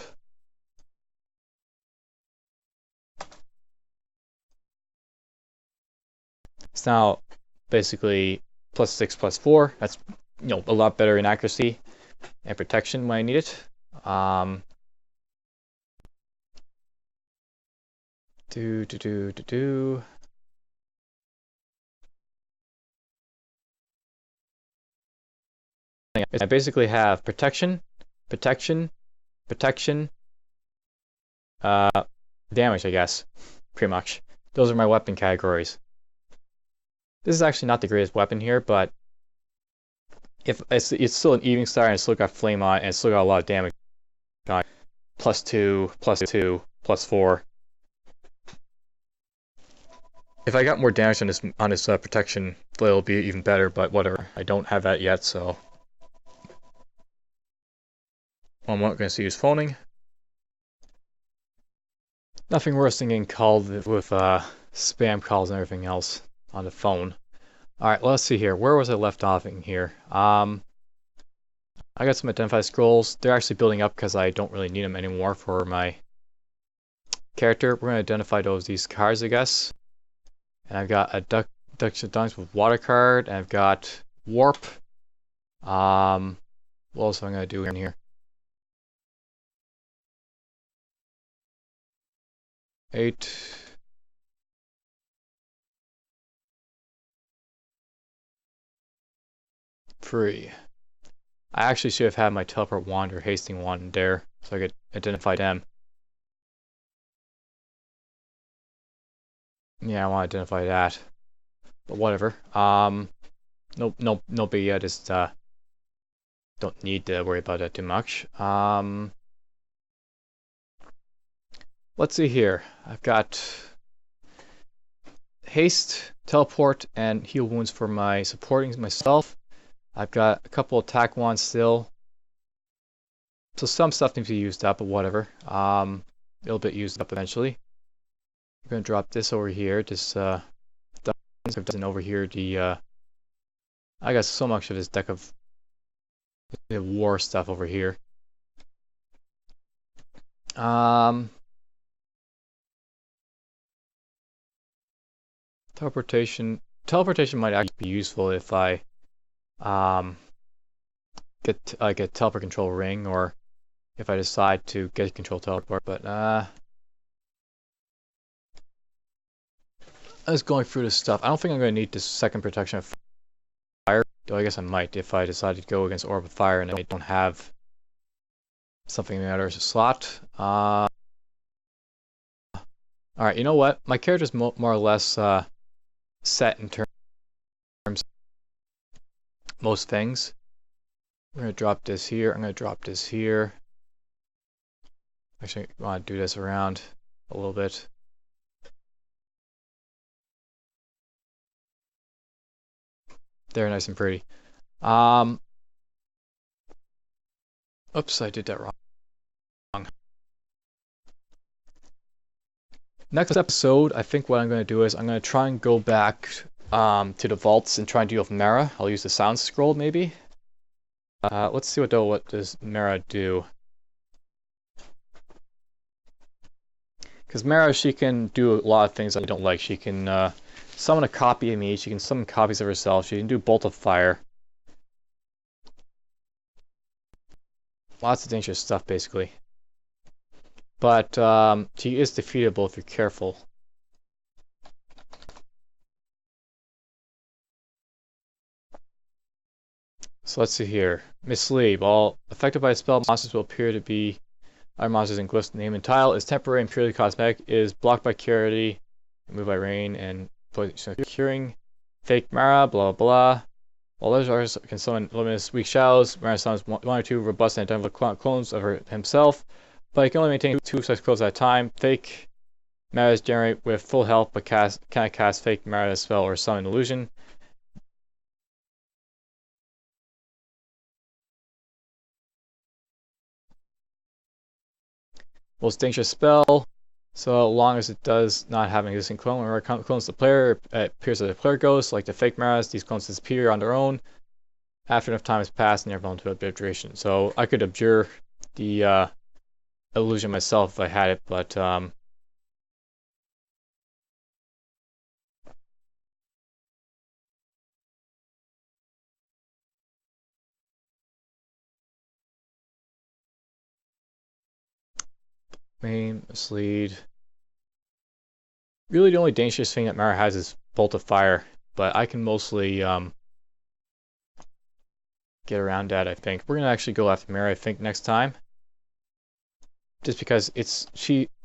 It's now basically +6, +4. That's a lot better in accuracy and protection when I need it. I basically have protection, damage, I guess, pretty much. Those are my weapon categories. This is actually not the greatest weapon here, but if it's still an evening star and it's still got flame on it and it's still got a lot of damage on it. +2, +2, +4. If I got more damage on this protection flail, it'll be even better, but whatever. I don't have that yet, so I'm not going to use phoning. Nothing worse than getting called with spam calls and everything else on the phone. Alright, let's see here. Where was I left off in here? I got some identified scrolls. They're actually building up because I don't really need them anymore for my character. We're going to identify these cards, I guess. And I've got a Dunks with water card, and I've got warp. What else am I going to do in here? 8. Free. I actually should have had my teleport wand or hasting wand there, so I could identify them. Yeah, I want to identify that. But whatever. No big. I just don't need to worry about that too much. Let's see here. I've got haste, teleport, and heal wounds for my supporting myself. I've got a couple attack wands still. So some stuff needs to be used up, but whatever. It'll get used up eventually. I'm gonna drop this over here. This doesn't over here. I got so much of this deck of the war stuff over here. Teleportation might actually be useful if I get like a teleport control ring, or if I decide to get control teleport. But I was going through this stuff. I don't think I'm going to need this second protection of fire, though I guess I might if I decide to go against Orb of Fire and I don't have something that matters a slot. Alright, you know what? My character's more or less set in terms of most things. I'm going to drop this here. I'm going to drop this here. Actually, I want to do this around a little bit. They're nice and pretty. Oops, I did that wrong. Next episode, I think what I'm going to do is I'm going to try and go back to the vaults and try and deal with Mara. I'll use the sound scroll maybe. Let's see what does Mara do. Because Mara, she can do a lot of things that I don't like. She can summon a copy of me. She can summon copies of herself. She can do Bolt of Fire. Lots of dangerous stuff, basically. But she is defeatable if you're careful. So let's see here. Mislead. While affected by a spell, monsters will appear to be other monsters in glyphs. Name and tile is temporary and purely cosmetic. Is blocked by Curity, moved by rain, and curing. Fake Mara, blah blah. While others artists can summon luminous weak shadows, Mara summons one or two robust and identical clones of himself, but he can only maintain two such clones at a time. Fake Maras generate with full health, but cannot cast fake Mara spell or summon illusion. Most dangerous spell, so long as it does not have an existing clone or clones the player, it appears as a player ghost. Like the fake Maras, these clones disappear on their own after enough time has passed and they're vulnerable to a bit of duration. So I could abjure the illusion myself if I had it, but main, mislead. Really the only dangerous thing that Mara has is Bolt of Fire, but I can mostly get around that, I think. We're going to actually go after Mara, I think, next time. Just because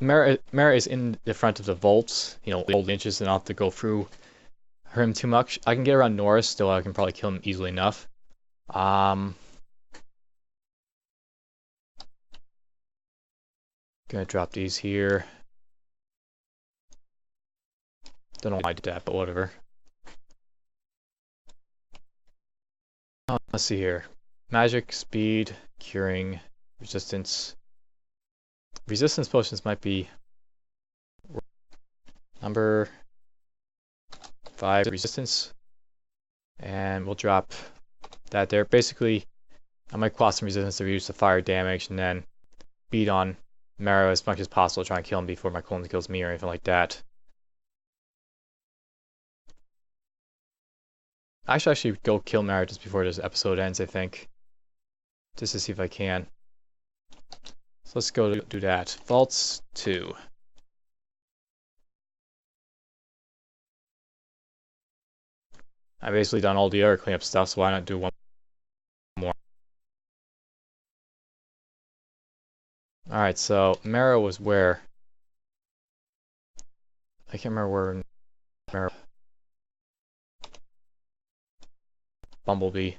Mara is in the front of the vaults, you know, old inches, and I'll have to go through him too much. I can get around Norris, still I can probably kill him easily enough. Gonna drop these here. Don't know why I did that, but whatever. Let's see here. Magic, speed, curing, resistance. Resistance potions might be number 5 resistance. And we'll drop that there. Basically, I might cost some resistance to reduce the fire damage and then beat on Mara as much as possible, try and kill him before my clone kills me or anything like that. I should actually go kill Mara just before this episode ends, I think. Just to see if I can. So let's go do that. Vaults 2. I've basically done all the other cleanup stuff, so why not do one more? Alright, so Mara was where? I can't remember where Mara... Bumblebee.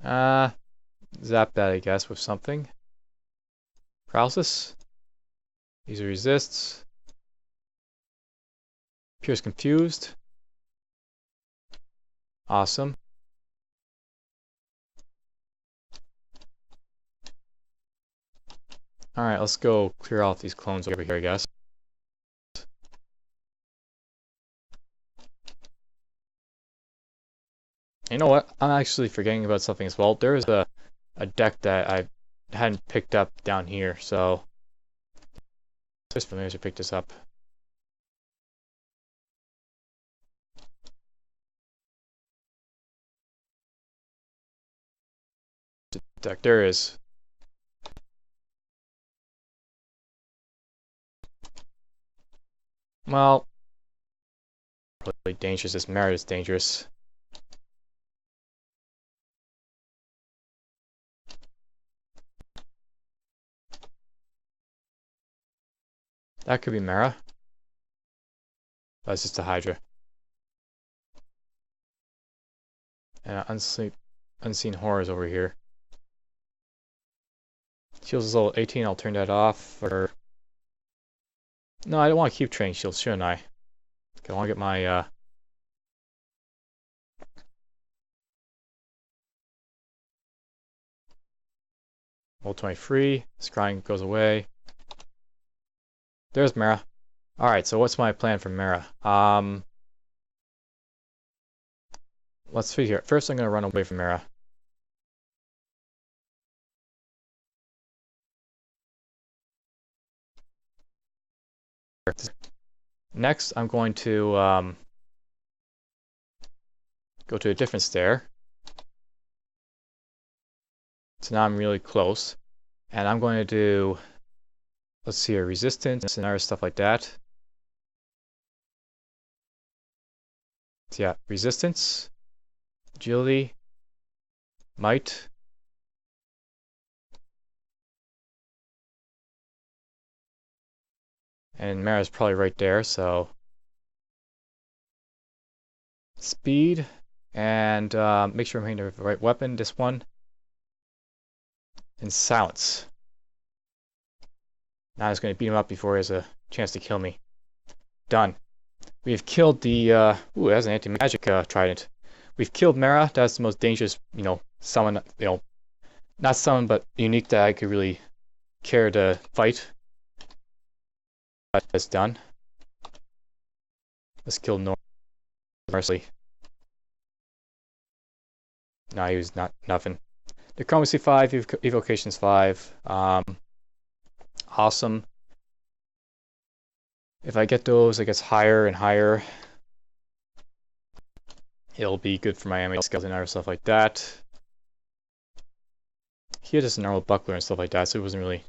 Zap that, I guess, with something. Paralysis. Easy resists. Appears confused. Awesome. Alright, let's go clear off these clones over here, I guess. You know what? I'm actually forgetting about something as well. There is a deck that I hadn't picked up down here, so just familiar to pick this up. Deck, there is. Well, really dangerous. This Mara is dangerous. That could be Mara. That's just a Hydra. And unseen horrors over here. Shields is level 18, I'll turn that off. Or no, I don't want to keep training shields, shouldn't I? Okay, I want to get my roll 20 free. Scrying goes away. There's Mara. Alright, so what's my plan for Mara? Let's see here. First I'm gonna run away from Mara. Next I'm going to go to a different stair. So now I'm really close. And I'm going to do, let's see here, resistance and other stuff like that. So yeah, resistance, agility, might. And Mara's probably right there, so speed, and make sure I'm hitting the right weapon, this one. And silence. Now I'm just going to beat him up before he has a chance to kill me. Done. We have killed the, ooh, that's an anti-magic trident. We've killed Mara. That's the most dangerous, summon, not summon, but unique that I could really care to fight. That's done. Let's kill Norris. No, he was nothing. Diplomacy 5, Evocations 5. Awesome. If I get those, it gets higher and higher. It'll be good for my ammo skills and other stuff like that. He had just a normal buckler and stuff like that, so it wasn't really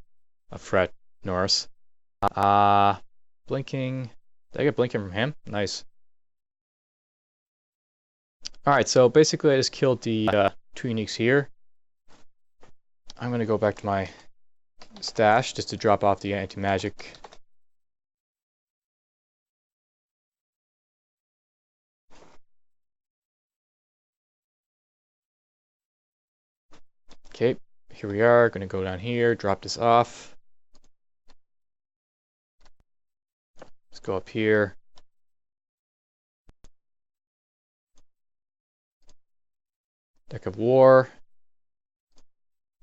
a threat, Norris. Blinking. Did I get blinking from him? Nice. Alright, so basically I just killed the 2 uniques here. I'm going to go back to my stash just to drop off the anti-magic. Okay, here we are. Going to go down here, drop this off. Let's go up here. Deck of War.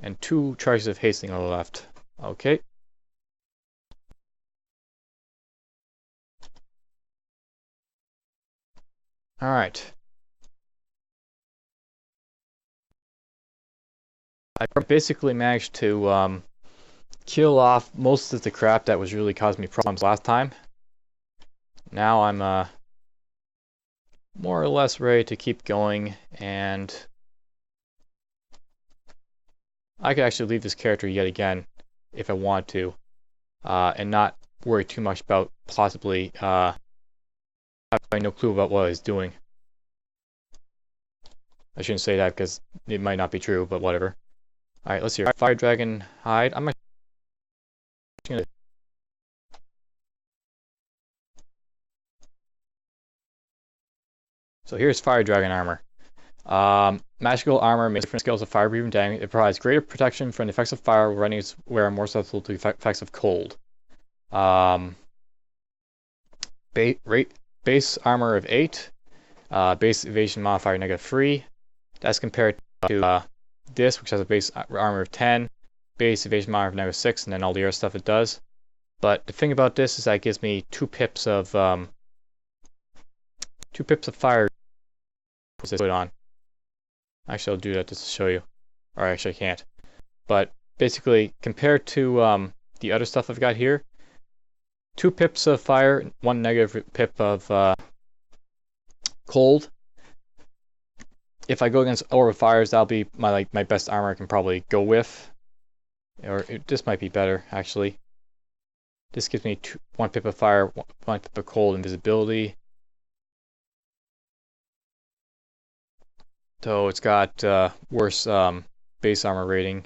And 2 charges of hasting on the left. Okay. Alright. I basically managed to kill off most of the crap that was really causing me problems last time. Now I'm more or less ready to keep going, and I could actually leave this character yet again if I want to, and not worry too much about possibly having no clue about what I was doing. I shouldn't say that because it might not be true, but whatever. Alright, let's see here. Fire Dragon Hide. I'm actually gonna... So here's Fire Dragon Armor. Magical armor makes different scales of fire breathing damage. It provides greater protection from the effects of fire while running its wearer more susceptible to the effects of cold. Base armor of 8. Base evasion modifier -3. That's compared to this, which has a base armor of 10. Base evasion modifier of -6, and then all the other stuff it does. But the thing about this is that it gives me 2 pips of fire to put on. Actually, I'll do that just to show you. Or actually, I can't. But basically, compared to the other stuff I've got here, 2 pips of fire, 1 negative pip of cold. If I go against Orb of Fires, that'll be my best armor I can probably go with. Or this might be better, actually. This gives me 1 pip of fire, 1 pip of cold, invisibility. So it's got worse base armor rating.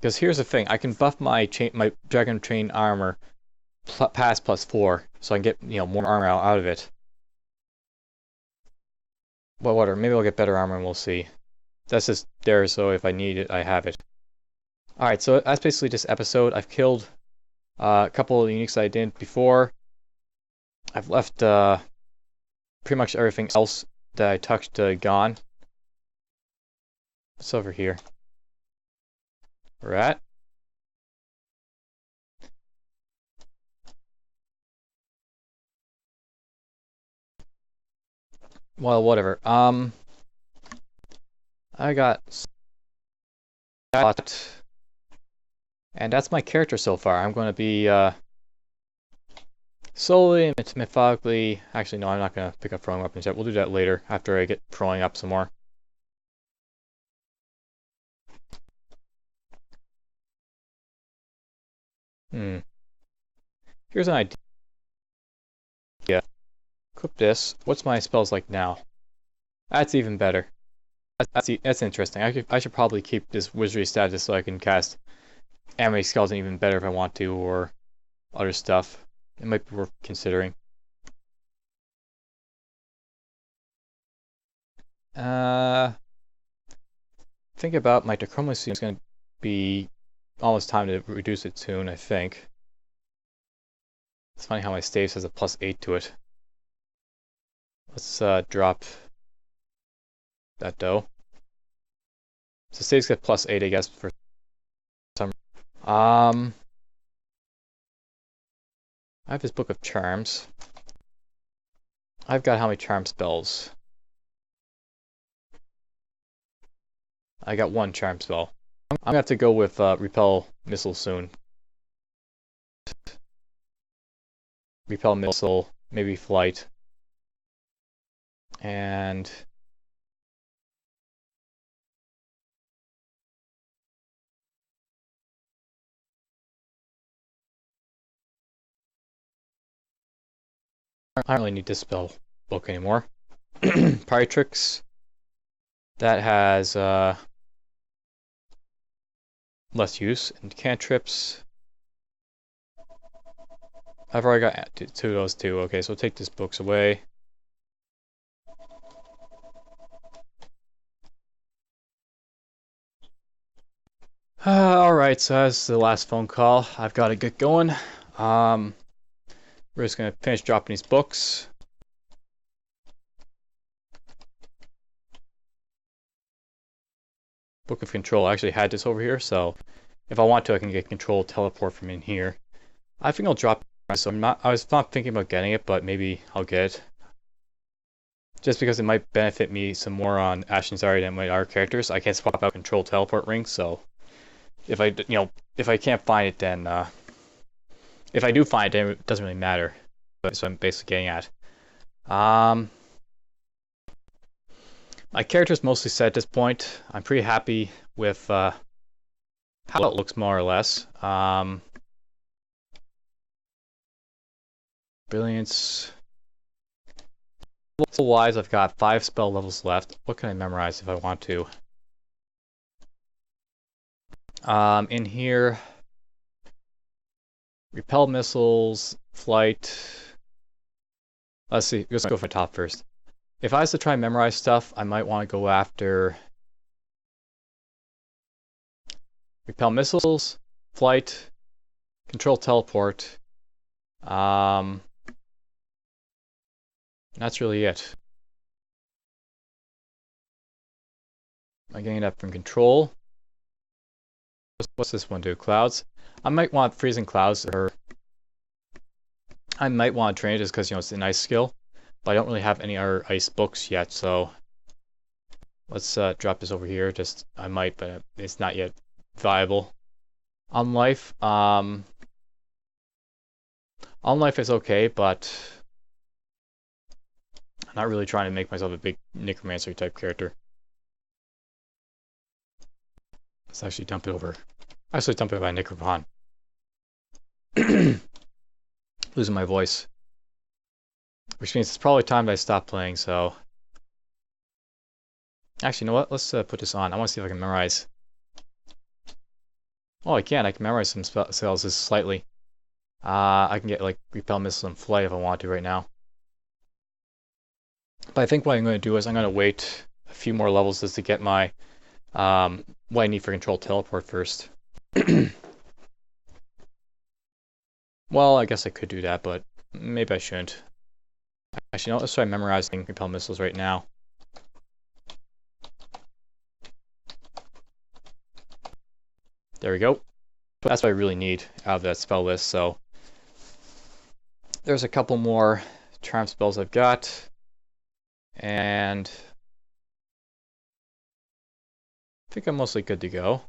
Because here's the thing, I can buff my dragon chain armor past +4, so I can get more armor out of it. Well, whatever. Maybe I'll get better armor, and we'll see. That's just there, so if I need it, I have it. All right, so that's basically this episode. I've killed a couple of uniques I didn't before. I've left pretty much everything else that I touched gone. What's over here? Rat. Well, whatever. I got that, and that's my character so far. I'm going to be slowly and methodically. Actually, no, I'm not going to pick up throwing weapons yet. We'll do that later after I get throwing up some more. Here's an idea. Equip this. What's my spells like now? That's even better. That's interesting. I should probably keep this wizardry status so I can cast Anime Skeleton even better if I want to, or other stuff. It might be worth considering. Think about my Dachromacy is going to be almost time to reduce it soon, I think. It's funny how my staves has a +8 to it. Let's drop that dough. So staves get +8, I guess, for some. I have this book of charms. I've got how many charm spells? I got 1 charm spell. I'm gonna have to go with repel missile soon. Repel missile, maybe flight, and I don't really need this spell book anymore. Pyretrix, that has less use, and cantrips. I've already got 2 of those too. Okay, so take these books away. Alright, so that's the last phone call. I've got to get going. We're just going to finish dropping these books. Book of Control. I actually had this over here, so if I want to, I can get Control teleport from in here. I think I'll drop it, so I was not thinking about getting it, but maybe I'll get it. Just because it might benefit me some more on Ashenzari than my other characters. I can't swap out Control teleport rings, so if I can't find it, then if I do find it, then it doesn't really matter. That's what I'm basically getting at. My character's mostly set at this point. I'm pretty happy with how it looks, more or less. Brilliance. Level-wise, I've got 5 spell levels left. What can I memorize if I want to? In here, repel missiles, flight. Let's see, let's go for top first. If I was to try and memorize stuff, I might want to go after repel missiles, flight, control teleport. That's really it. I'm getting that from control. What's this one do? Clouds. I might want freezing clouds, or I might want to train it just because it's an ice skill. But I don't really have any other ice books yet, so let's drop this over here. I might, but it's not yet viable. On life is okay, but I'm not really trying to make myself a big necromancer type character. Let's actually dump it over. Actually, dump it by Necropon. Losing my voice. Which means it's probably time that I stop playing, so... Actually, you know what? Let's put this on. I want to see if I can memorize Oh, I can memorize some spells just slightly. I can get like Repel Missile and Flight if I want to right now. But I think what I'm going to do is I'm going to wait a few more levels just to get my what I need for Control Teleport first. Well, I guess I could do that, but maybe I shouldn't. Actually, no, let's try memorizing Repel Missiles right now. There we go. But that's what I really need out of that spell list, so there's a couple more charm spells I've got, and I think I'm mostly good to go.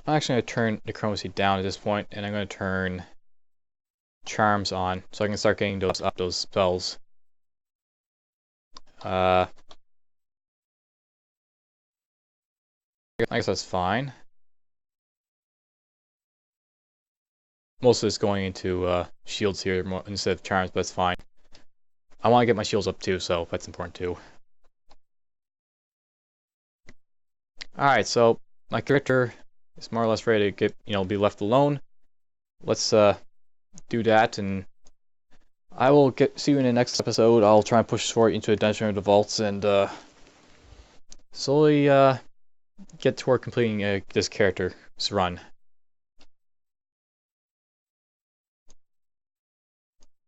I'm actually going to turn Necromancy down at this point, and I'm going to turn Charms on, so I can start getting those spells. I guess that's fine. Most of it's going into shields here instead of charms, but that's fine. I want to get my shields up too, so that's important too. Alright, so my character is more or less ready to get, be left alone. Let's do that, and I will see you in the next episode. I'll try and push forward into a dungeon of the vaults and slowly get toward completing this character's run.